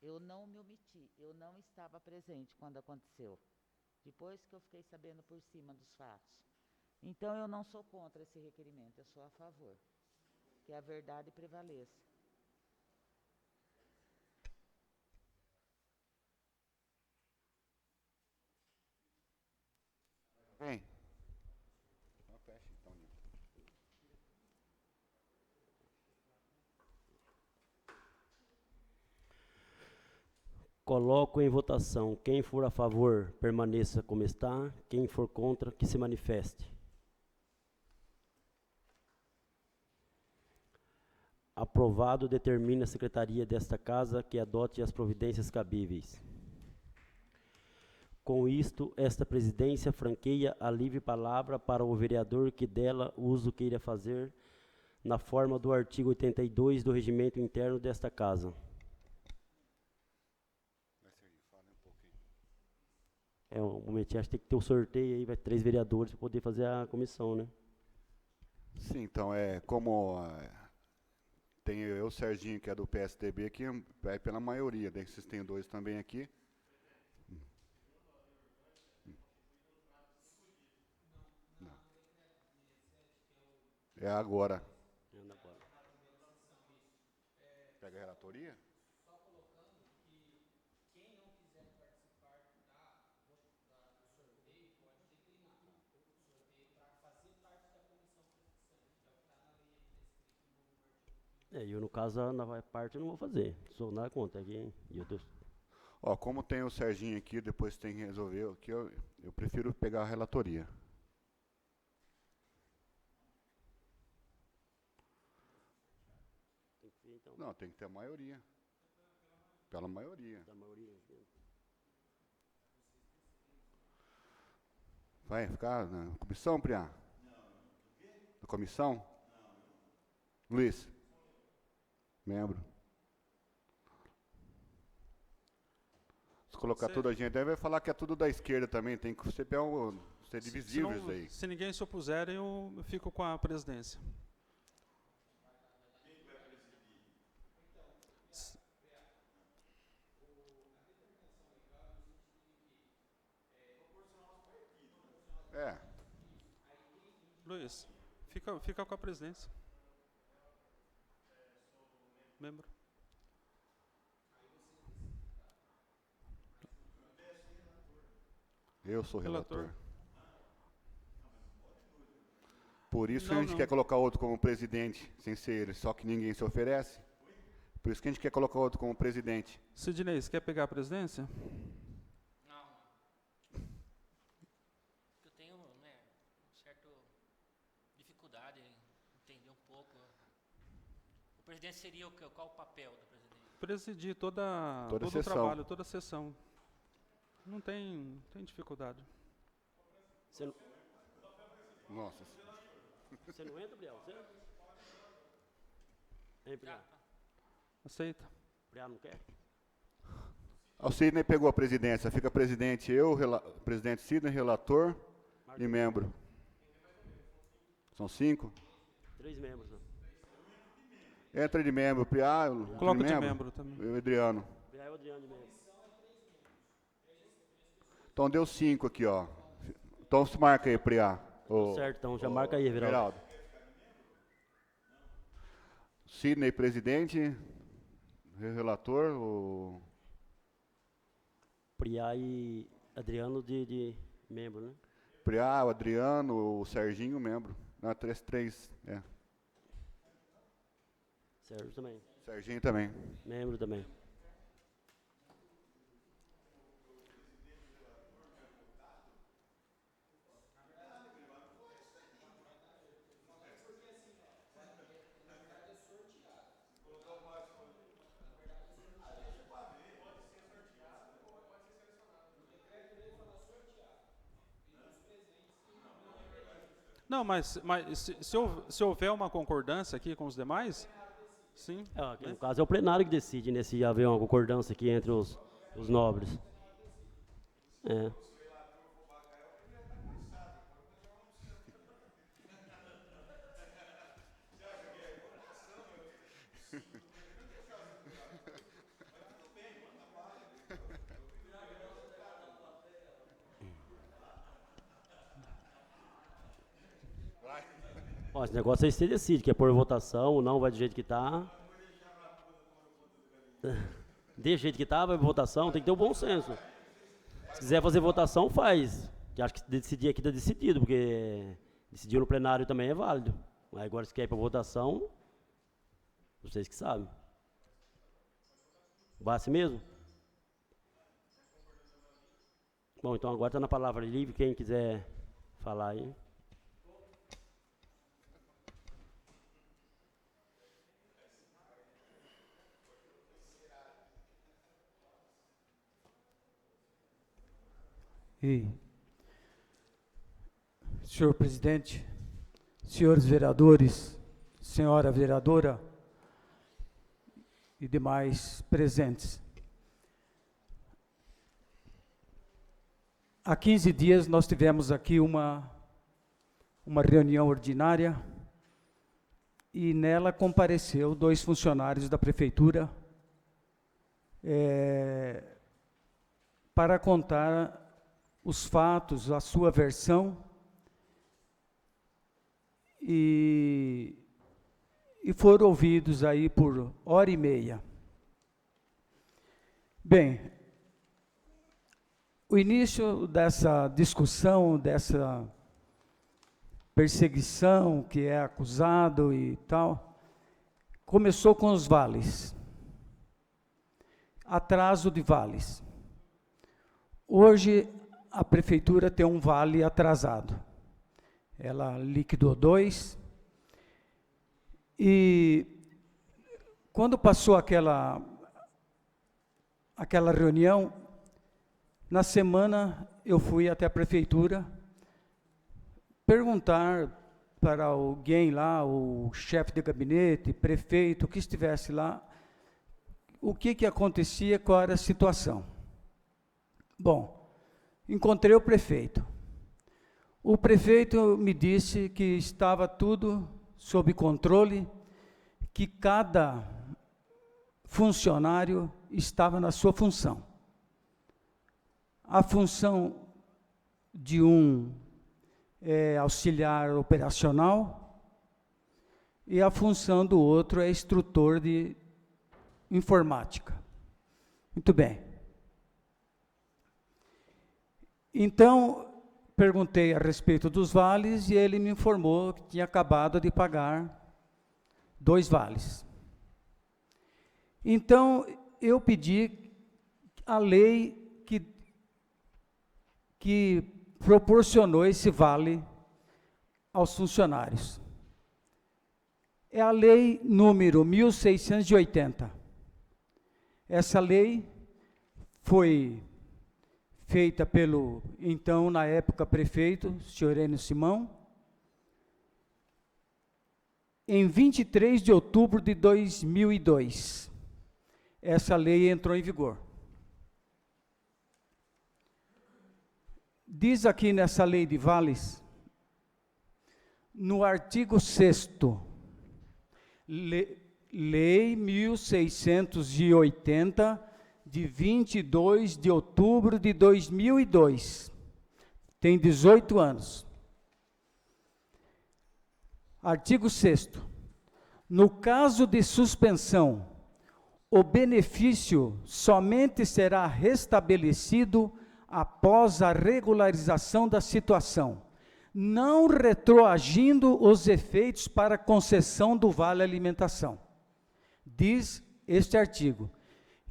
Eu não me omiti, eu não estava presente quando aconteceu. Depois que eu fiquei sabendo por cima dos fatos. Então, eu não sou contra esse requerimento, eu sou a favor. Que a verdade prevaleça. Bem. Então, fecha, então, Nilton. Coloco em votação. Quem for a favor, permaneça como está. Quem for contra, que se manifeste. Aprovado, determina a Secretaria desta Casa que adote as providências cabíveis. Com isto, esta presidência franqueia a livre palavra para o vereador que dela uso queira fazer, na forma do artigo 82 do regimento interno desta Casa. Um momentinho, acho que tem que ter um sorteio aí, vai 3 vereadores para poder fazer a comissão, né? Sim, então, como tem eu, o Serginho, que é do PSDB, aqui vai pela maioria, daí vocês têm 2 também aqui. Não. É agora. Pega a relatoria? Eu, no caso, na parte eu não vou fazer. Sou nada contra aqui. Ó, como tem o Serginho aqui, depois tem que resolver, aqui eu prefiro pegar a relatoria. Tem que ver, então. Não, tem que ter a maioria. Pela maioria. Da maioria. Vai ficar na comissão, Priá? Não. Na comissão? Não. Luiz? Membro. Se colocar tudo a gente, aí vai falar que é tudo da esquerda também, tem que ser divisível isso aí. Se ninguém se opuser, eu fico com a presidência. Quem vai presidir? É. Luiz, fica com a presidência. Membro. Eu sou relator. Por isso que Não, a gente não. quer colocar outro como presidente, sem ser ele, só que ninguém se oferece. Por isso que a gente quer colocar outro como presidente. Sidney, você quer pegar a presidência? Não. Eu tenho, né, certa dificuldade em entender um pouco. O presidente seria qual o papel do presidente? Presidir Toda todo o sessão. trabalho, toda a sessão. Não tem dificuldade. Você não, Nossa. você não entra, Brial? Você? Hein, Brial? Aceita? Brial não quer? O Sidney pegou a presidência. Fica presidente eu, presidente Sidney, relator e membro. São 5? 3 membros. Né? Entra de membro. Priá, Coloca de membro também. Eu e Adriano. Brial e Adriano de membro. Então deu 5 aqui, ó. Então se marca aí, Priá. Certo, então já marca aí, Everaldo. Geraldo. Sidney, presidente. Relator. O Priá e Adriano de membro, né? Priá, o Adriano, o Serginho, membro. Não, 3. É. Sérgio também. Serginho também. Membro também. Não, mas se houver uma concordância aqui com os demais, sim. Aqui, no caso é o plenário que decide, né, se haver uma concordância aqui entre os nobres. É. Ó, esse negócio aí você decide, que é por votação ou não, vai do jeito que tá. Deixa do jeito que tá, vai por votação, tem que ter o bom senso. Se quiser fazer votação, faz. Que acho que decidir aqui tá decidido, porque decidir no plenário também é válido. Mas agora se quer ir pra votação, vocês que sabem. Vai assim mesmo? Bom, então agora tá na palavra livre, quem quiser falar aí. Senhor presidente, senhores vereadores, senhora vereadora e demais presentes. Há 15 dias nós tivemos aqui uma reunião ordinária e nela compareceu 2 funcionários da prefeitura para contar os fatos, a sua versão, e foram ouvidos aí por 1h30. Bem, o início dessa discussão, dessa perseguição que é acusado e tal, começou com os vales, atraso de vales. Hoje, a prefeitura tem um vale atrasado. Ela liquidou 2. E quando passou aquela reunião, na semana eu fui até a prefeitura perguntar para alguém lá, o chefe de gabinete, prefeito, que estivesse lá, o que acontecia, qual era a situação. Bom, encontrei o prefeito. O prefeito me disse que estava tudo sob controle, que cada funcionário estava na sua função. A função de um é auxiliar operacional e a função do outro é instrutor de informática. Muito bem. Então, perguntei a respeito dos vales e ele me informou que tinha acabado de pagar 2 vales. Então, eu pedi a lei que proporcionou esse vale aos funcionários. É a lei número 1680. Essa lei foi feita pelo, então, na época, prefeito, senhor Enio Simão, em 23 de outubro de 2002. Essa lei entrou em vigor. Diz aqui nessa lei de vales, no artigo 6º, Lei 1680, de 22 de outubro de 2002. Tem 18 anos. Artigo 6º. No caso de suspensão, o benefício somente será restabelecido após a regularização da situação, não retroagindo os efeitos para concessão do vale alimentação. Diz este artigo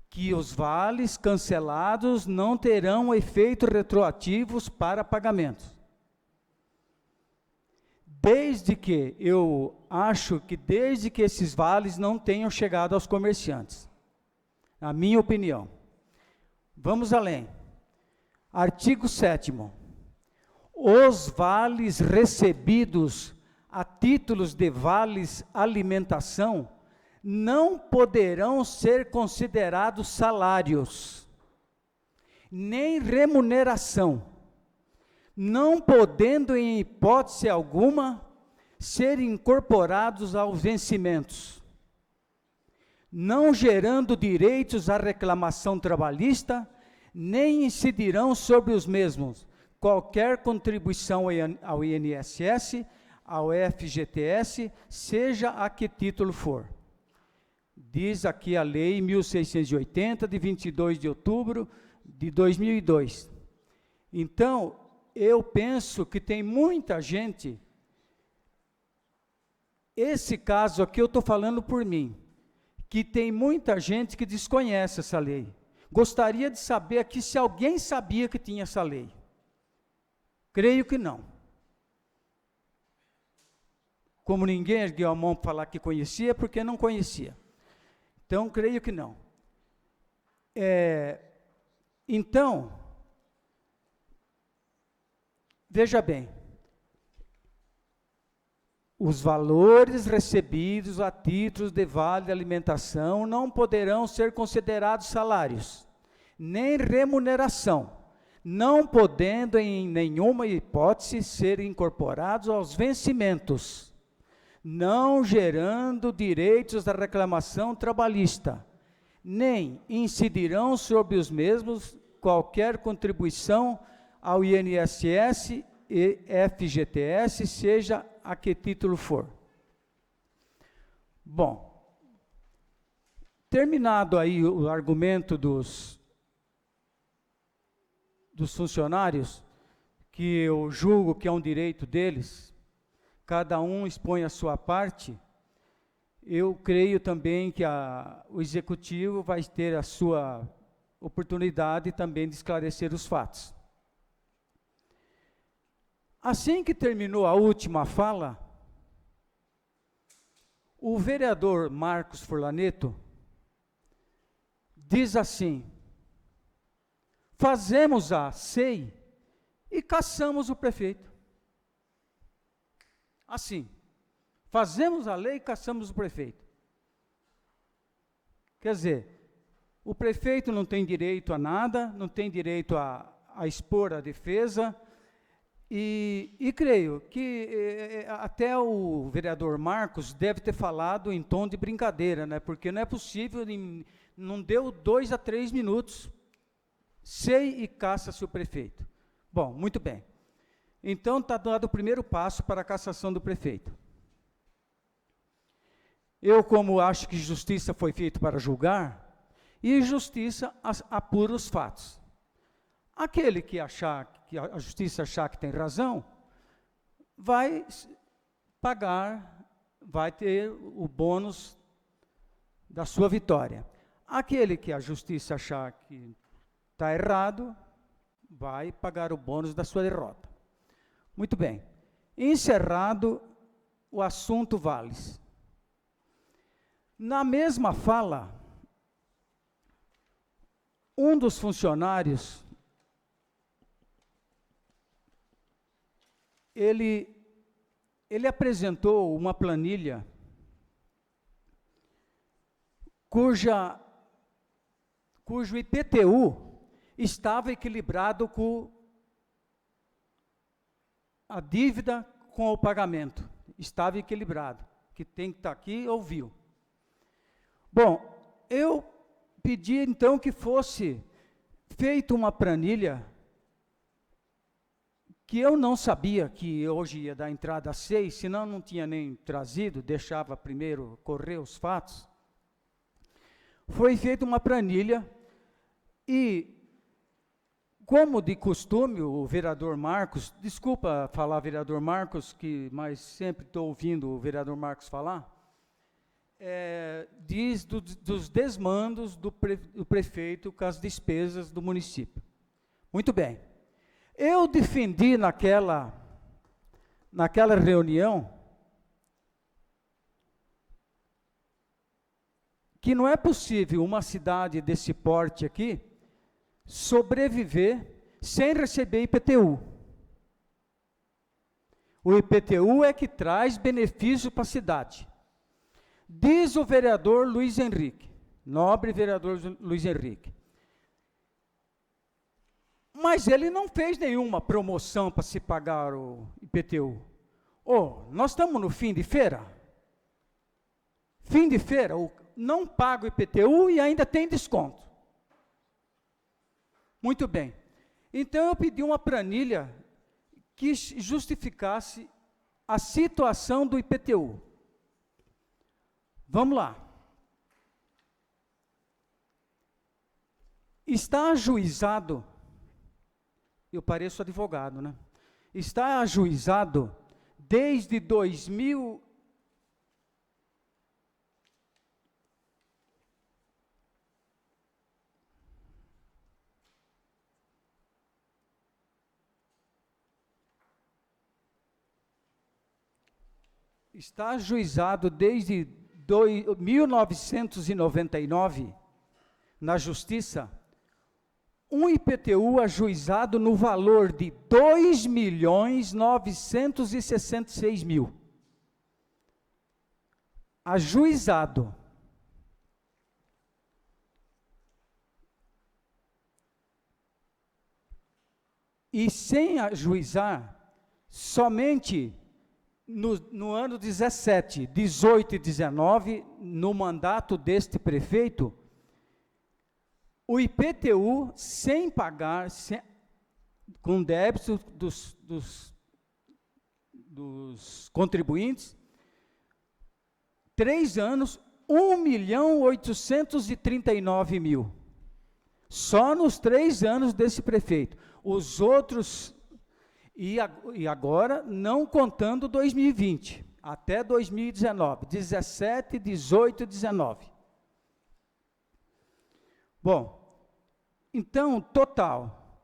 que os vales cancelados não terão efeitos retroativos para pagamentos. Desde que esses vales não tenham chegado aos comerciantes. Na minha opinião. Vamos além. Artigo 7º. Os vales recebidos a títulos de vales alimentação não poderão ser considerados salários, nem remuneração, não podendo, em hipótese alguma, ser incorporados aos vencimentos, não gerando direitos à reclamação trabalhista, nem incidirão sobre os mesmos qualquer contribuição ao INSS, ao FGTS, seja a que título for. Diz aqui a lei 1680, de 22 de outubro de 2002. Então, eu penso que tem muita gente, esse caso aqui eu estou falando por mim, que tem muita gente que desconhece essa lei. Gostaria de saber aqui se alguém sabia que tinha essa lei. Creio que não. Como ninguém ergueu a mão para falar que conhecia, porque não conhecia. Então, creio que não. Então, veja bem, os valores recebidos a títulos de vale de alimentação não poderão ser considerados salários, nem remuneração, não podendo em nenhuma hipótese ser incorporados aos vencimentos, não gerando direitos da reclamação trabalhista, nem incidirão sobre os mesmos qualquer contribuição ao INSS e FGTS, seja a que título for. Bom, terminado aí o argumento dos funcionários, que eu julgo que é um direito deles, cada um expõe a sua parte, eu creio também que o executivo vai ter a sua oportunidade também de esclarecer os fatos. Assim que terminou a última fala, o vereador Marcos Furlaneto diz assim: fazemos a SEI e caçamos o prefeito. Assim, fazemos a lei e caçamos o prefeito. Quer dizer, o prefeito não tem direito a nada, não tem direito a expor a defesa, e creio que até o vereador Marcos deve ter falado em tom de brincadeira, né? Porque não é possível, não deu 2 a 3 minutos, SEI e caça-se o prefeito. Bom, muito bem. Então, está dado o primeiro passo para a cassação do prefeito. Eu, como acho que justiça foi feita para julgar, e justiça apura os fatos. Aquele que achar, que a justiça achar que tem razão, vai pagar, vai ter o bônus da sua vitória. Aquele que a justiça achar que está errado, vai pagar o bônus da sua derrota. Muito bem. Encerrado o assunto vales. Na mesma fala, um dos funcionários, ele apresentou uma planilha cujo IPTU estava equilibrado com a dívida com o pagamento. Estava equilibrado. Que tem que estar aqui, ouviu. Bom, eu pedi então que fosse feita uma planilha que eu não sabia que hoje ia dar entrada às 6, senão não tinha nem trazido, deixava primeiro correr os fatos. Foi feita uma planilha e, como de costume, o vereador Marcos, desculpa falar vereador Marcos, mas sempre estou ouvindo o vereador Marcos falar, diz dos desmandos do prefeito com as despesas do município. Muito bem. Eu defendi naquela reunião que não é possível uma cidade desse porte aqui sobreviver sem receber IPTU. O IPTU é que traz benefício para a cidade. Diz o vereador Luiz Henrique, nobre vereador Luiz Henrique. Mas ele não fez nenhuma promoção para se pagar o IPTU. Nós estamos no fim de feira? Fim de feira, não paga o IPTU e ainda tem desconto. Muito bem. Então eu pedi uma planilha que justificasse a situação do IPTU. Vamos lá. Está ajuizado, eu pareço advogado, né? Está ajuizado desde 2000. Está ajuizado desde 1999 na Justiça, um IPTU ajuizado no valor de R$ 2.966.000. Ajuizado. E sem ajuizar, somente no ano 17, 18 e 19, no mandato deste prefeito, o IPTU, sem pagar, com débito dos contribuintes, 3 anos, 1.839.000. Só nos 3 anos desse prefeito. Os outros... E agora, não contando 2020, até 2019, 17, 18 e 19. Bom, então, total,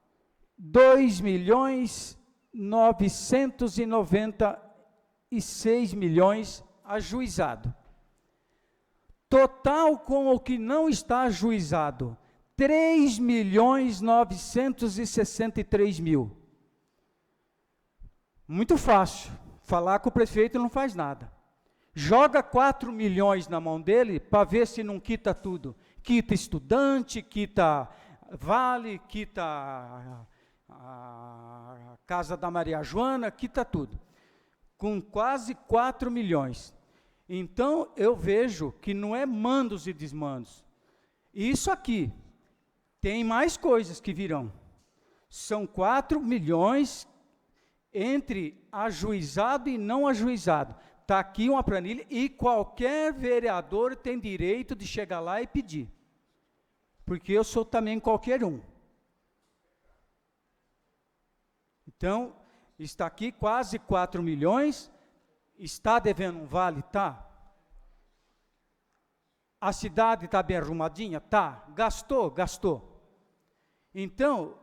2.996.000.000 ajuizado. Total com o que não está ajuizado, 3.963.000. Muito fácil, falar com o prefeito não faz nada. Joga 4 milhões na mão dele para ver se não quita tudo. Quita estudante, quita vale, quita a Casa da Maria Joana, quita tudo. Com quase 4 milhões. Então, eu vejo que não é mandos e desmandos. Isso aqui, tem mais coisas que virão. São 4 milhões entre ajuizado e não ajuizado. Está aqui uma planilha e qualquer vereador tem direito de chegar lá e pedir. Porque eu sou também qualquer um. Então, está aqui quase 4 milhões, está devendo um vale? Tá. A cidade está bem arrumadinha? Tá. Gastou? Gastou. Então,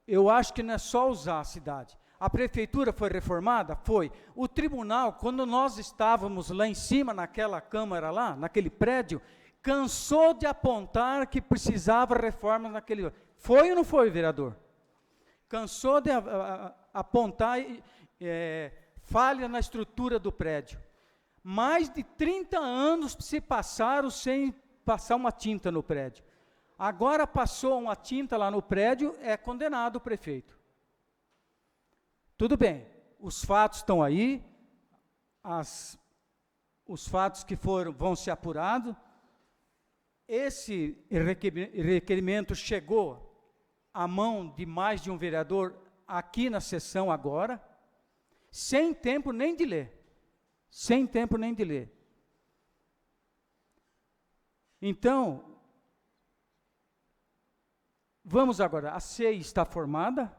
eu acho que não é só usar a cidade. A prefeitura foi reformada? Foi. O tribunal, quando nós estávamos lá em cima, naquela câmara lá, naquele prédio, cansou de apontar que precisava reforma naquele... Foi ou não foi, vereador? Cansou de apontar falha na estrutura do prédio. Mais de 30 anos se passaram sem passar uma tinta no prédio. Agora passou uma tinta lá no prédio, é condenado o prefeito. Tudo bem, os fatos estão aí, os fatos que vão ser apurados. Esse requerimento chegou à mão de mais de um vereador aqui na sessão agora, sem tempo nem de ler. Sem tempo nem de ler. Então, vamos agora, a CEI está formada,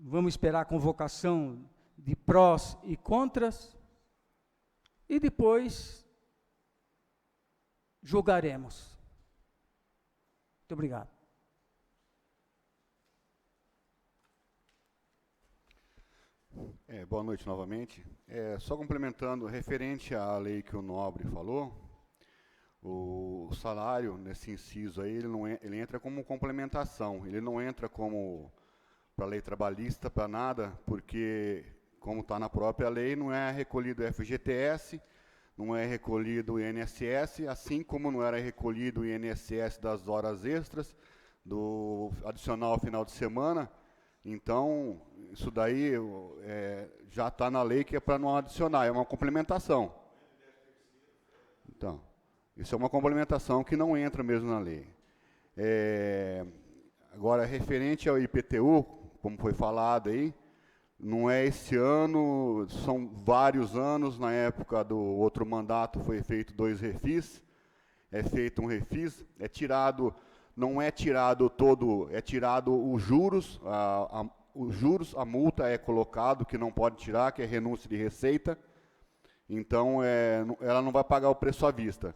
vamos esperar a convocação de prós e contras, e depois julgaremos. Muito obrigado. Boa noite novamente. Só complementando, referente à lei que o Nobre falou, o salário, nesse inciso aí, ele entra como complementação, ele não entra como para a lei trabalhista, para nada, porque, como está na própria lei, não é recolhido o FGTS, não é recolhido o INSS, assim como não era recolhido o INSS das horas extras, do adicional ao final de semana. Então, isso daí já está na lei, que é para não adicionar, é uma complementação. Então, isso é uma complementação que não entra mesmo na lei. Agora, referente ao IPTU, como foi falado aí, não é esse ano, são vários anos. Na época do outro mandato foi feito 2 refis, é feito um refis, não é tirado todo, é tirado os juros, a multa é colocado, que não pode tirar, que é renúncia de receita, então ela não vai pagar o preço à vista.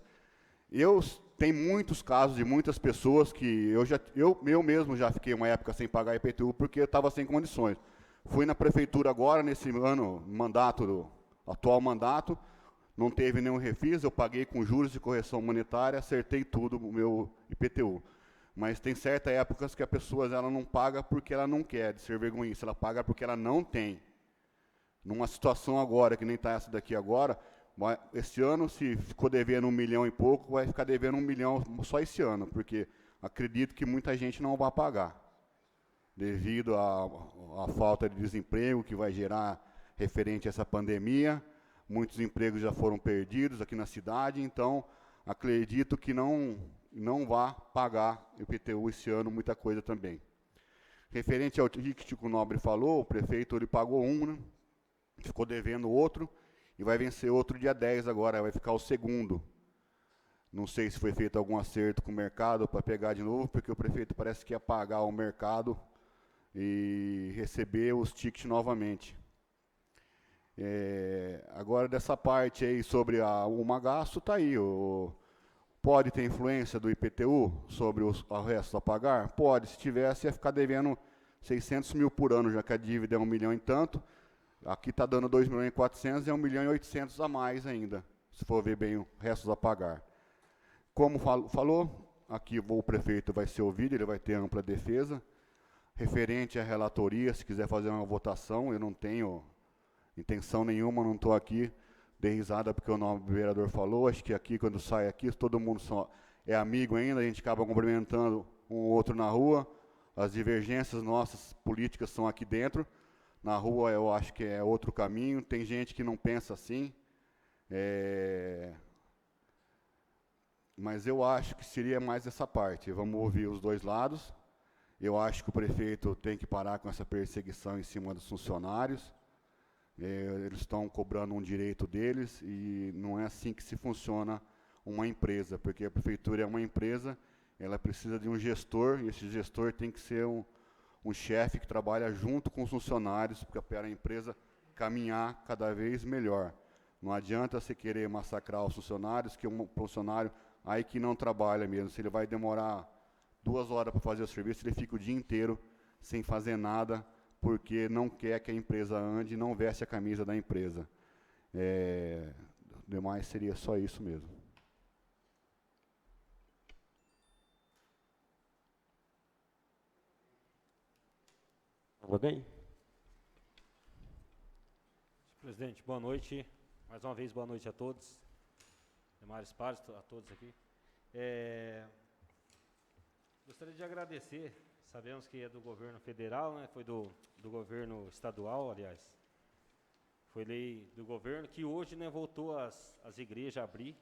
Tem muitos casos de muitas pessoas que eu mesmo já fiquei uma época sem pagar IPTU, porque eu estava sem condições. Fui na prefeitura agora, nesse ano, atual mandato, não teve nenhum refis, eu paguei com juros e correção monetária, acertei tudo o meu IPTU. Mas tem certas épocas que a pessoa ela não paga porque ela não quer, de ser vergonhice, ela paga porque ela não tem. Numa situação agora, que nem está essa daqui agora, esse ano, se ficou devendo 1 milhão e pouco, vai ficar devendo 1 milhão só esse ano, porque acredito que muita gente não vai pagar, devido à falta de desemprego que vai gerar referente a essa pandemia. Muitos empregos já foram perdidos aqui na cidade, então acredito que não vá pagar IPTU esse ano, muita coisa também. Referente ao ticket que o Nobre falou, o prefeito ele pagou né? Ficou devendo outro, e vai vencer outro dia 10 agora, vai ficar o segundo. Não sei se foi feito algum acerto com o mercado para pegar de novo, porque o prefeito parece que ia pagar o mercado e receber os tickets novamente. Agora, dessa parte aí sobre o magaço, está aí. Pode ter influência do IPTU sobre o resto a pagar? Pode. Se tivesse, ia ficar devendo 600 mil por ano, já que a dívida é 1 milhão e tanto. Aqui está dando 2 milhões e 400, é 1 milhão e 800 a mais ainda, se for ver bem o resto a pagar. Como falou, aqui o prefeito vai ser ouvido, ele vai ter ampla defesa. Referente à relatoria, se quiser fazer uma votação, eu não tenho intenção nenhuma, não estou aqui, dei risada porque o nome do vereador falou. Acho que aqui, quando sai aqui, todo mundo é amigo ainda, a gente acaba cumprimentando um ou outro na rua. As divergências nossas políticas são aqui dentro. Na rua eu acho que é outro caminho, tem gente que não pensa assim, mas eu acho que seria mais essa parte. Vamos ouvir os dois lados. Eu acho que o prefeito tem que parar com essa perseguição em cima dos funcionários. Eles estão cobrando um direito deles e não é assim que se funciona uma empresa, porque a prefeitura é uma empresa, ela precisa de um gestor, e esse gestor tem que ser um chefe que trabalha junto com os funcionários para a empresa caminhar cada vez melhor. Não adianta você querer massacrar os funcionários, que um funcionário aí que não trabalha mesmo, se ele vai demorar 2 horas para fazer o serviço, ele fica o dia inteiro sem fazer nada, porque não quer que a empresa ande e não veste a camisa da empresa. Demais seria só isso mesmo. Alguém? Presidente, boa noite. Mais uma vez, boa noite a todos. Demais pares, a todos aqui. Gostaria de agradecer, sabemos que é do governo federal, né? Foi do governo estadual, aliás. Foi lei do governo, que hoje, né, voltou as igrejas a abrir,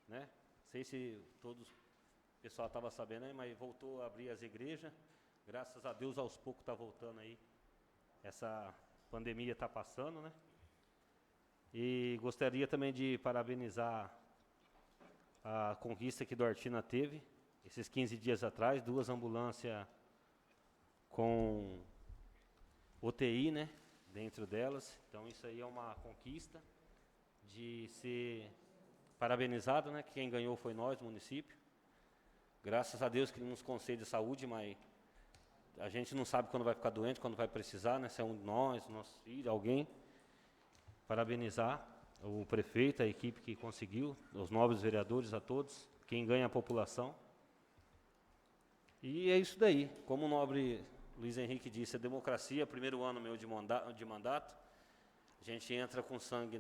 né? Não sei se todos o pessoal estava sabendo aí, mas voltou a abrir as igrejas. Graças a Deus, aos poucos está voltando aí. Essa pandemia está passando, né? E gostaria também de parabenizar a conquista que Duartina teve, esses 15 dias atrás, 2 ambulâncias com UTI, né, dentro delas. Então isso aí é uma conquista de ser parabenizado, né? Quem ganhou foi nós, o município. Graças a Deus que Ele nos concede saúde, mas a gente não sabe quando vai ficar doente, quando vai precisar, né? Se é um de nós, nosso filho, alguém. Parabenizar o prefeito, a equipe que conseguiu, os nobres vereadores, a todos, quem ganha a população. E é isso daí. Como o nobre Luiz Henrique disse, a democracia, primeiro ano meu de mandato, a gente entra com sangue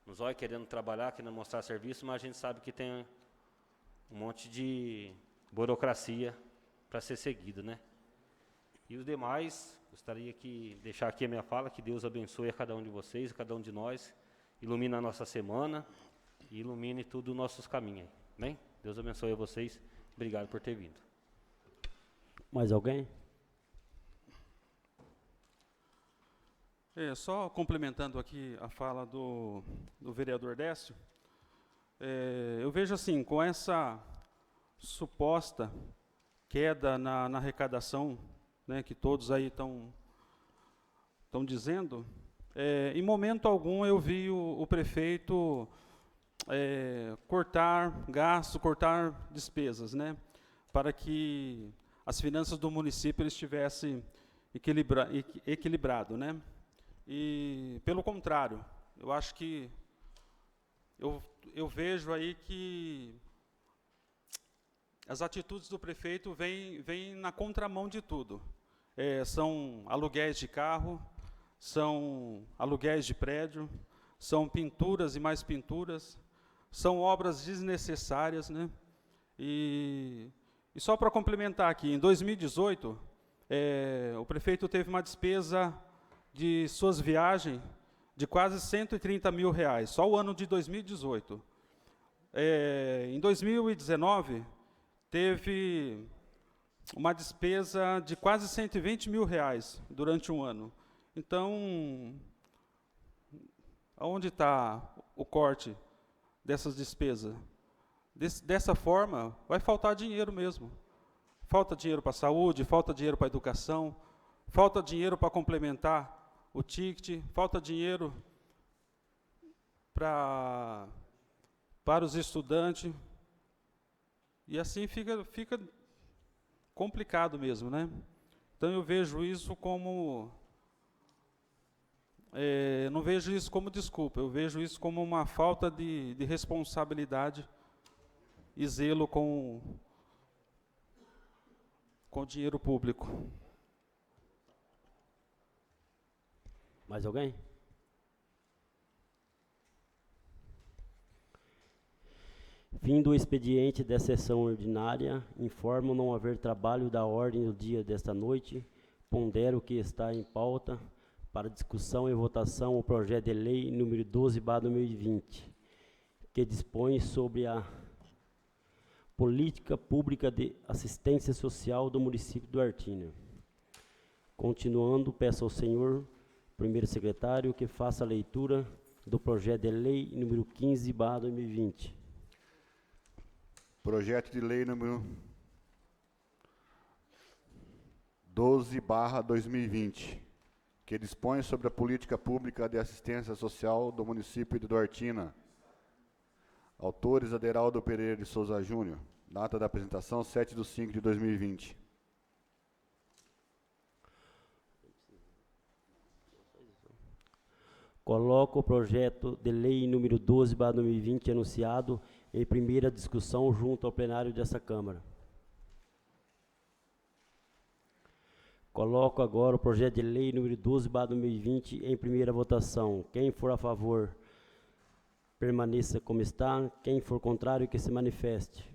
nos olhos, querendo trabalhar, querendo mostrar serviço, mas a gente sabe que tem um monte de burocracia para ser seguido, né? E os demais, gostaria de deixar aqui a minha fala, que Deus abençoe a cada um de vocês, a cada um de nós, ilumine a nossa semana e ilumine tudo os nossos caminhos. Amém? Deus abençoe a vocês. Obrigado por ter vindo. Mais alguém? Só complementando aqui a fala do vereador Décio, eu vejo assim, com essa suposta queda na arrecadação, né, que todos aí estão dizendo, em momento algum eu vi o prefeito cortar gastos, cortar despesas, né, para que as finanças do município estivessem equilibrado, né? E, pelo contrário, eu acho que eu vejo aí que as atitudes do prefeito vêm na contramão de tudo. São aluguéis de carro, são aluguéis de prédio, são pinturas e mais pinturas, são obras desnecessárias, né? E só para complementar aqui, em 2018, o prefeito teve uma despesa de suas viagens de quase R$130 mil, só o ano de 2018. Em 2019, teve uma despesa de quase R$120 mil durante um ano. Então, aonde está o corte dessas despesas? Dessa forma, vai faltar dinheiro mesmo. Falta dinheiro para a saúde, falta dinheiro para a educação, falta dinheiro para complementar o ticket, falta dinheiro para os estudantes. E assim fica complicado mesmo, né? Então eu vejo isso como... não vejo isso como desculpa, eu vejo isso como uma falta de responsabilidade e zelo com o dinheiro público. Mais alguém? Fim do expediente da sessão ordinária. Informo não haver trabalho da ordem do dia desta noite. Pondero que está em pauta para discussão e votação o projeto de lei número 12/2020, que dispõe sobre a política pública de assistência social do município de Duartina. Continuando, peço ao senhor primeiro secretário que faça a leitura do projeto de lei número 15/2020. Projeto de lei número 12/2020, que dispõe sobre a política pública de assistência social do município de Duartina. Autores: Aderaldo Pereira de Souza Júnior. Data da apresentação: 7/5/2020. Coloco o projeto de lei número 12/2020 anunciado em primeira discussão junto ao plenário desta Câmara. Coloco agora o projeto de lei número 12/2020 em primeira votação. Quem for a favor, permaneça como está. Quem for contrário, que se manifeste.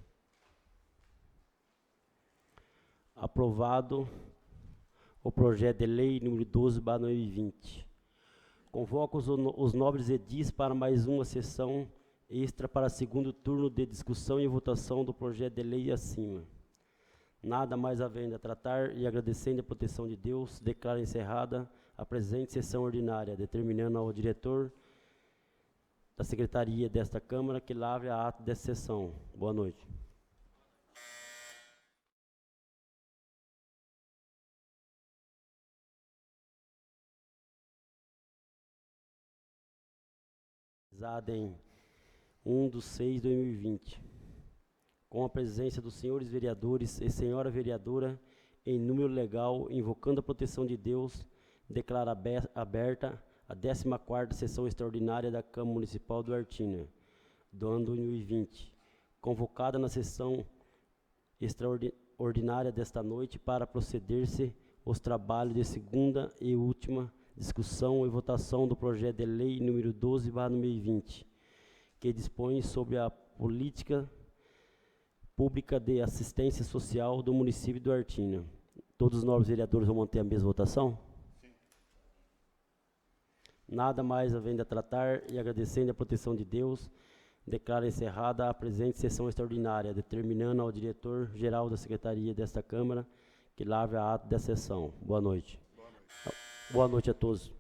Aprovado o projeto de lei número 12/2020. Convoco os nobres edis para mais uma sessão extra para segundo turno de discussão e votação do projeto de lei acima. Nada mais havendo a tratar e agradecendo a proteção de Deus, declaro encerrada a presente sessão ordinária, determinando ao diretor da secretaria desta Câmara que lavre a ata desta sessão. Boa noite. Em 1/6/2020, com a presença dos senhores vereadores e senhora vereadora em número legal, invocando a proteção de Deus, declaro aberta a 14ª sessão extraordinária da Câmara Municipal de Duartina, do ano 2020, convocada na sessão extraordinária desta noite para proceder-se os trabalhos de segunda e última discussão e votação do projeto de lei número 12/2020, que dispõe sobre a política pública de assistência social do município de Duartina. Todos os nobres vereadores vão manter a mesma votação? Sim. Nada mais havendo a tratar e agradecendo a proteção de Deus, declaro encerrada a presente sessão extraordinária, determinando ao diretor-geral da Secretaria desta Câmara que lavre a ata da sessão. Boa noite. Boa noite a todos.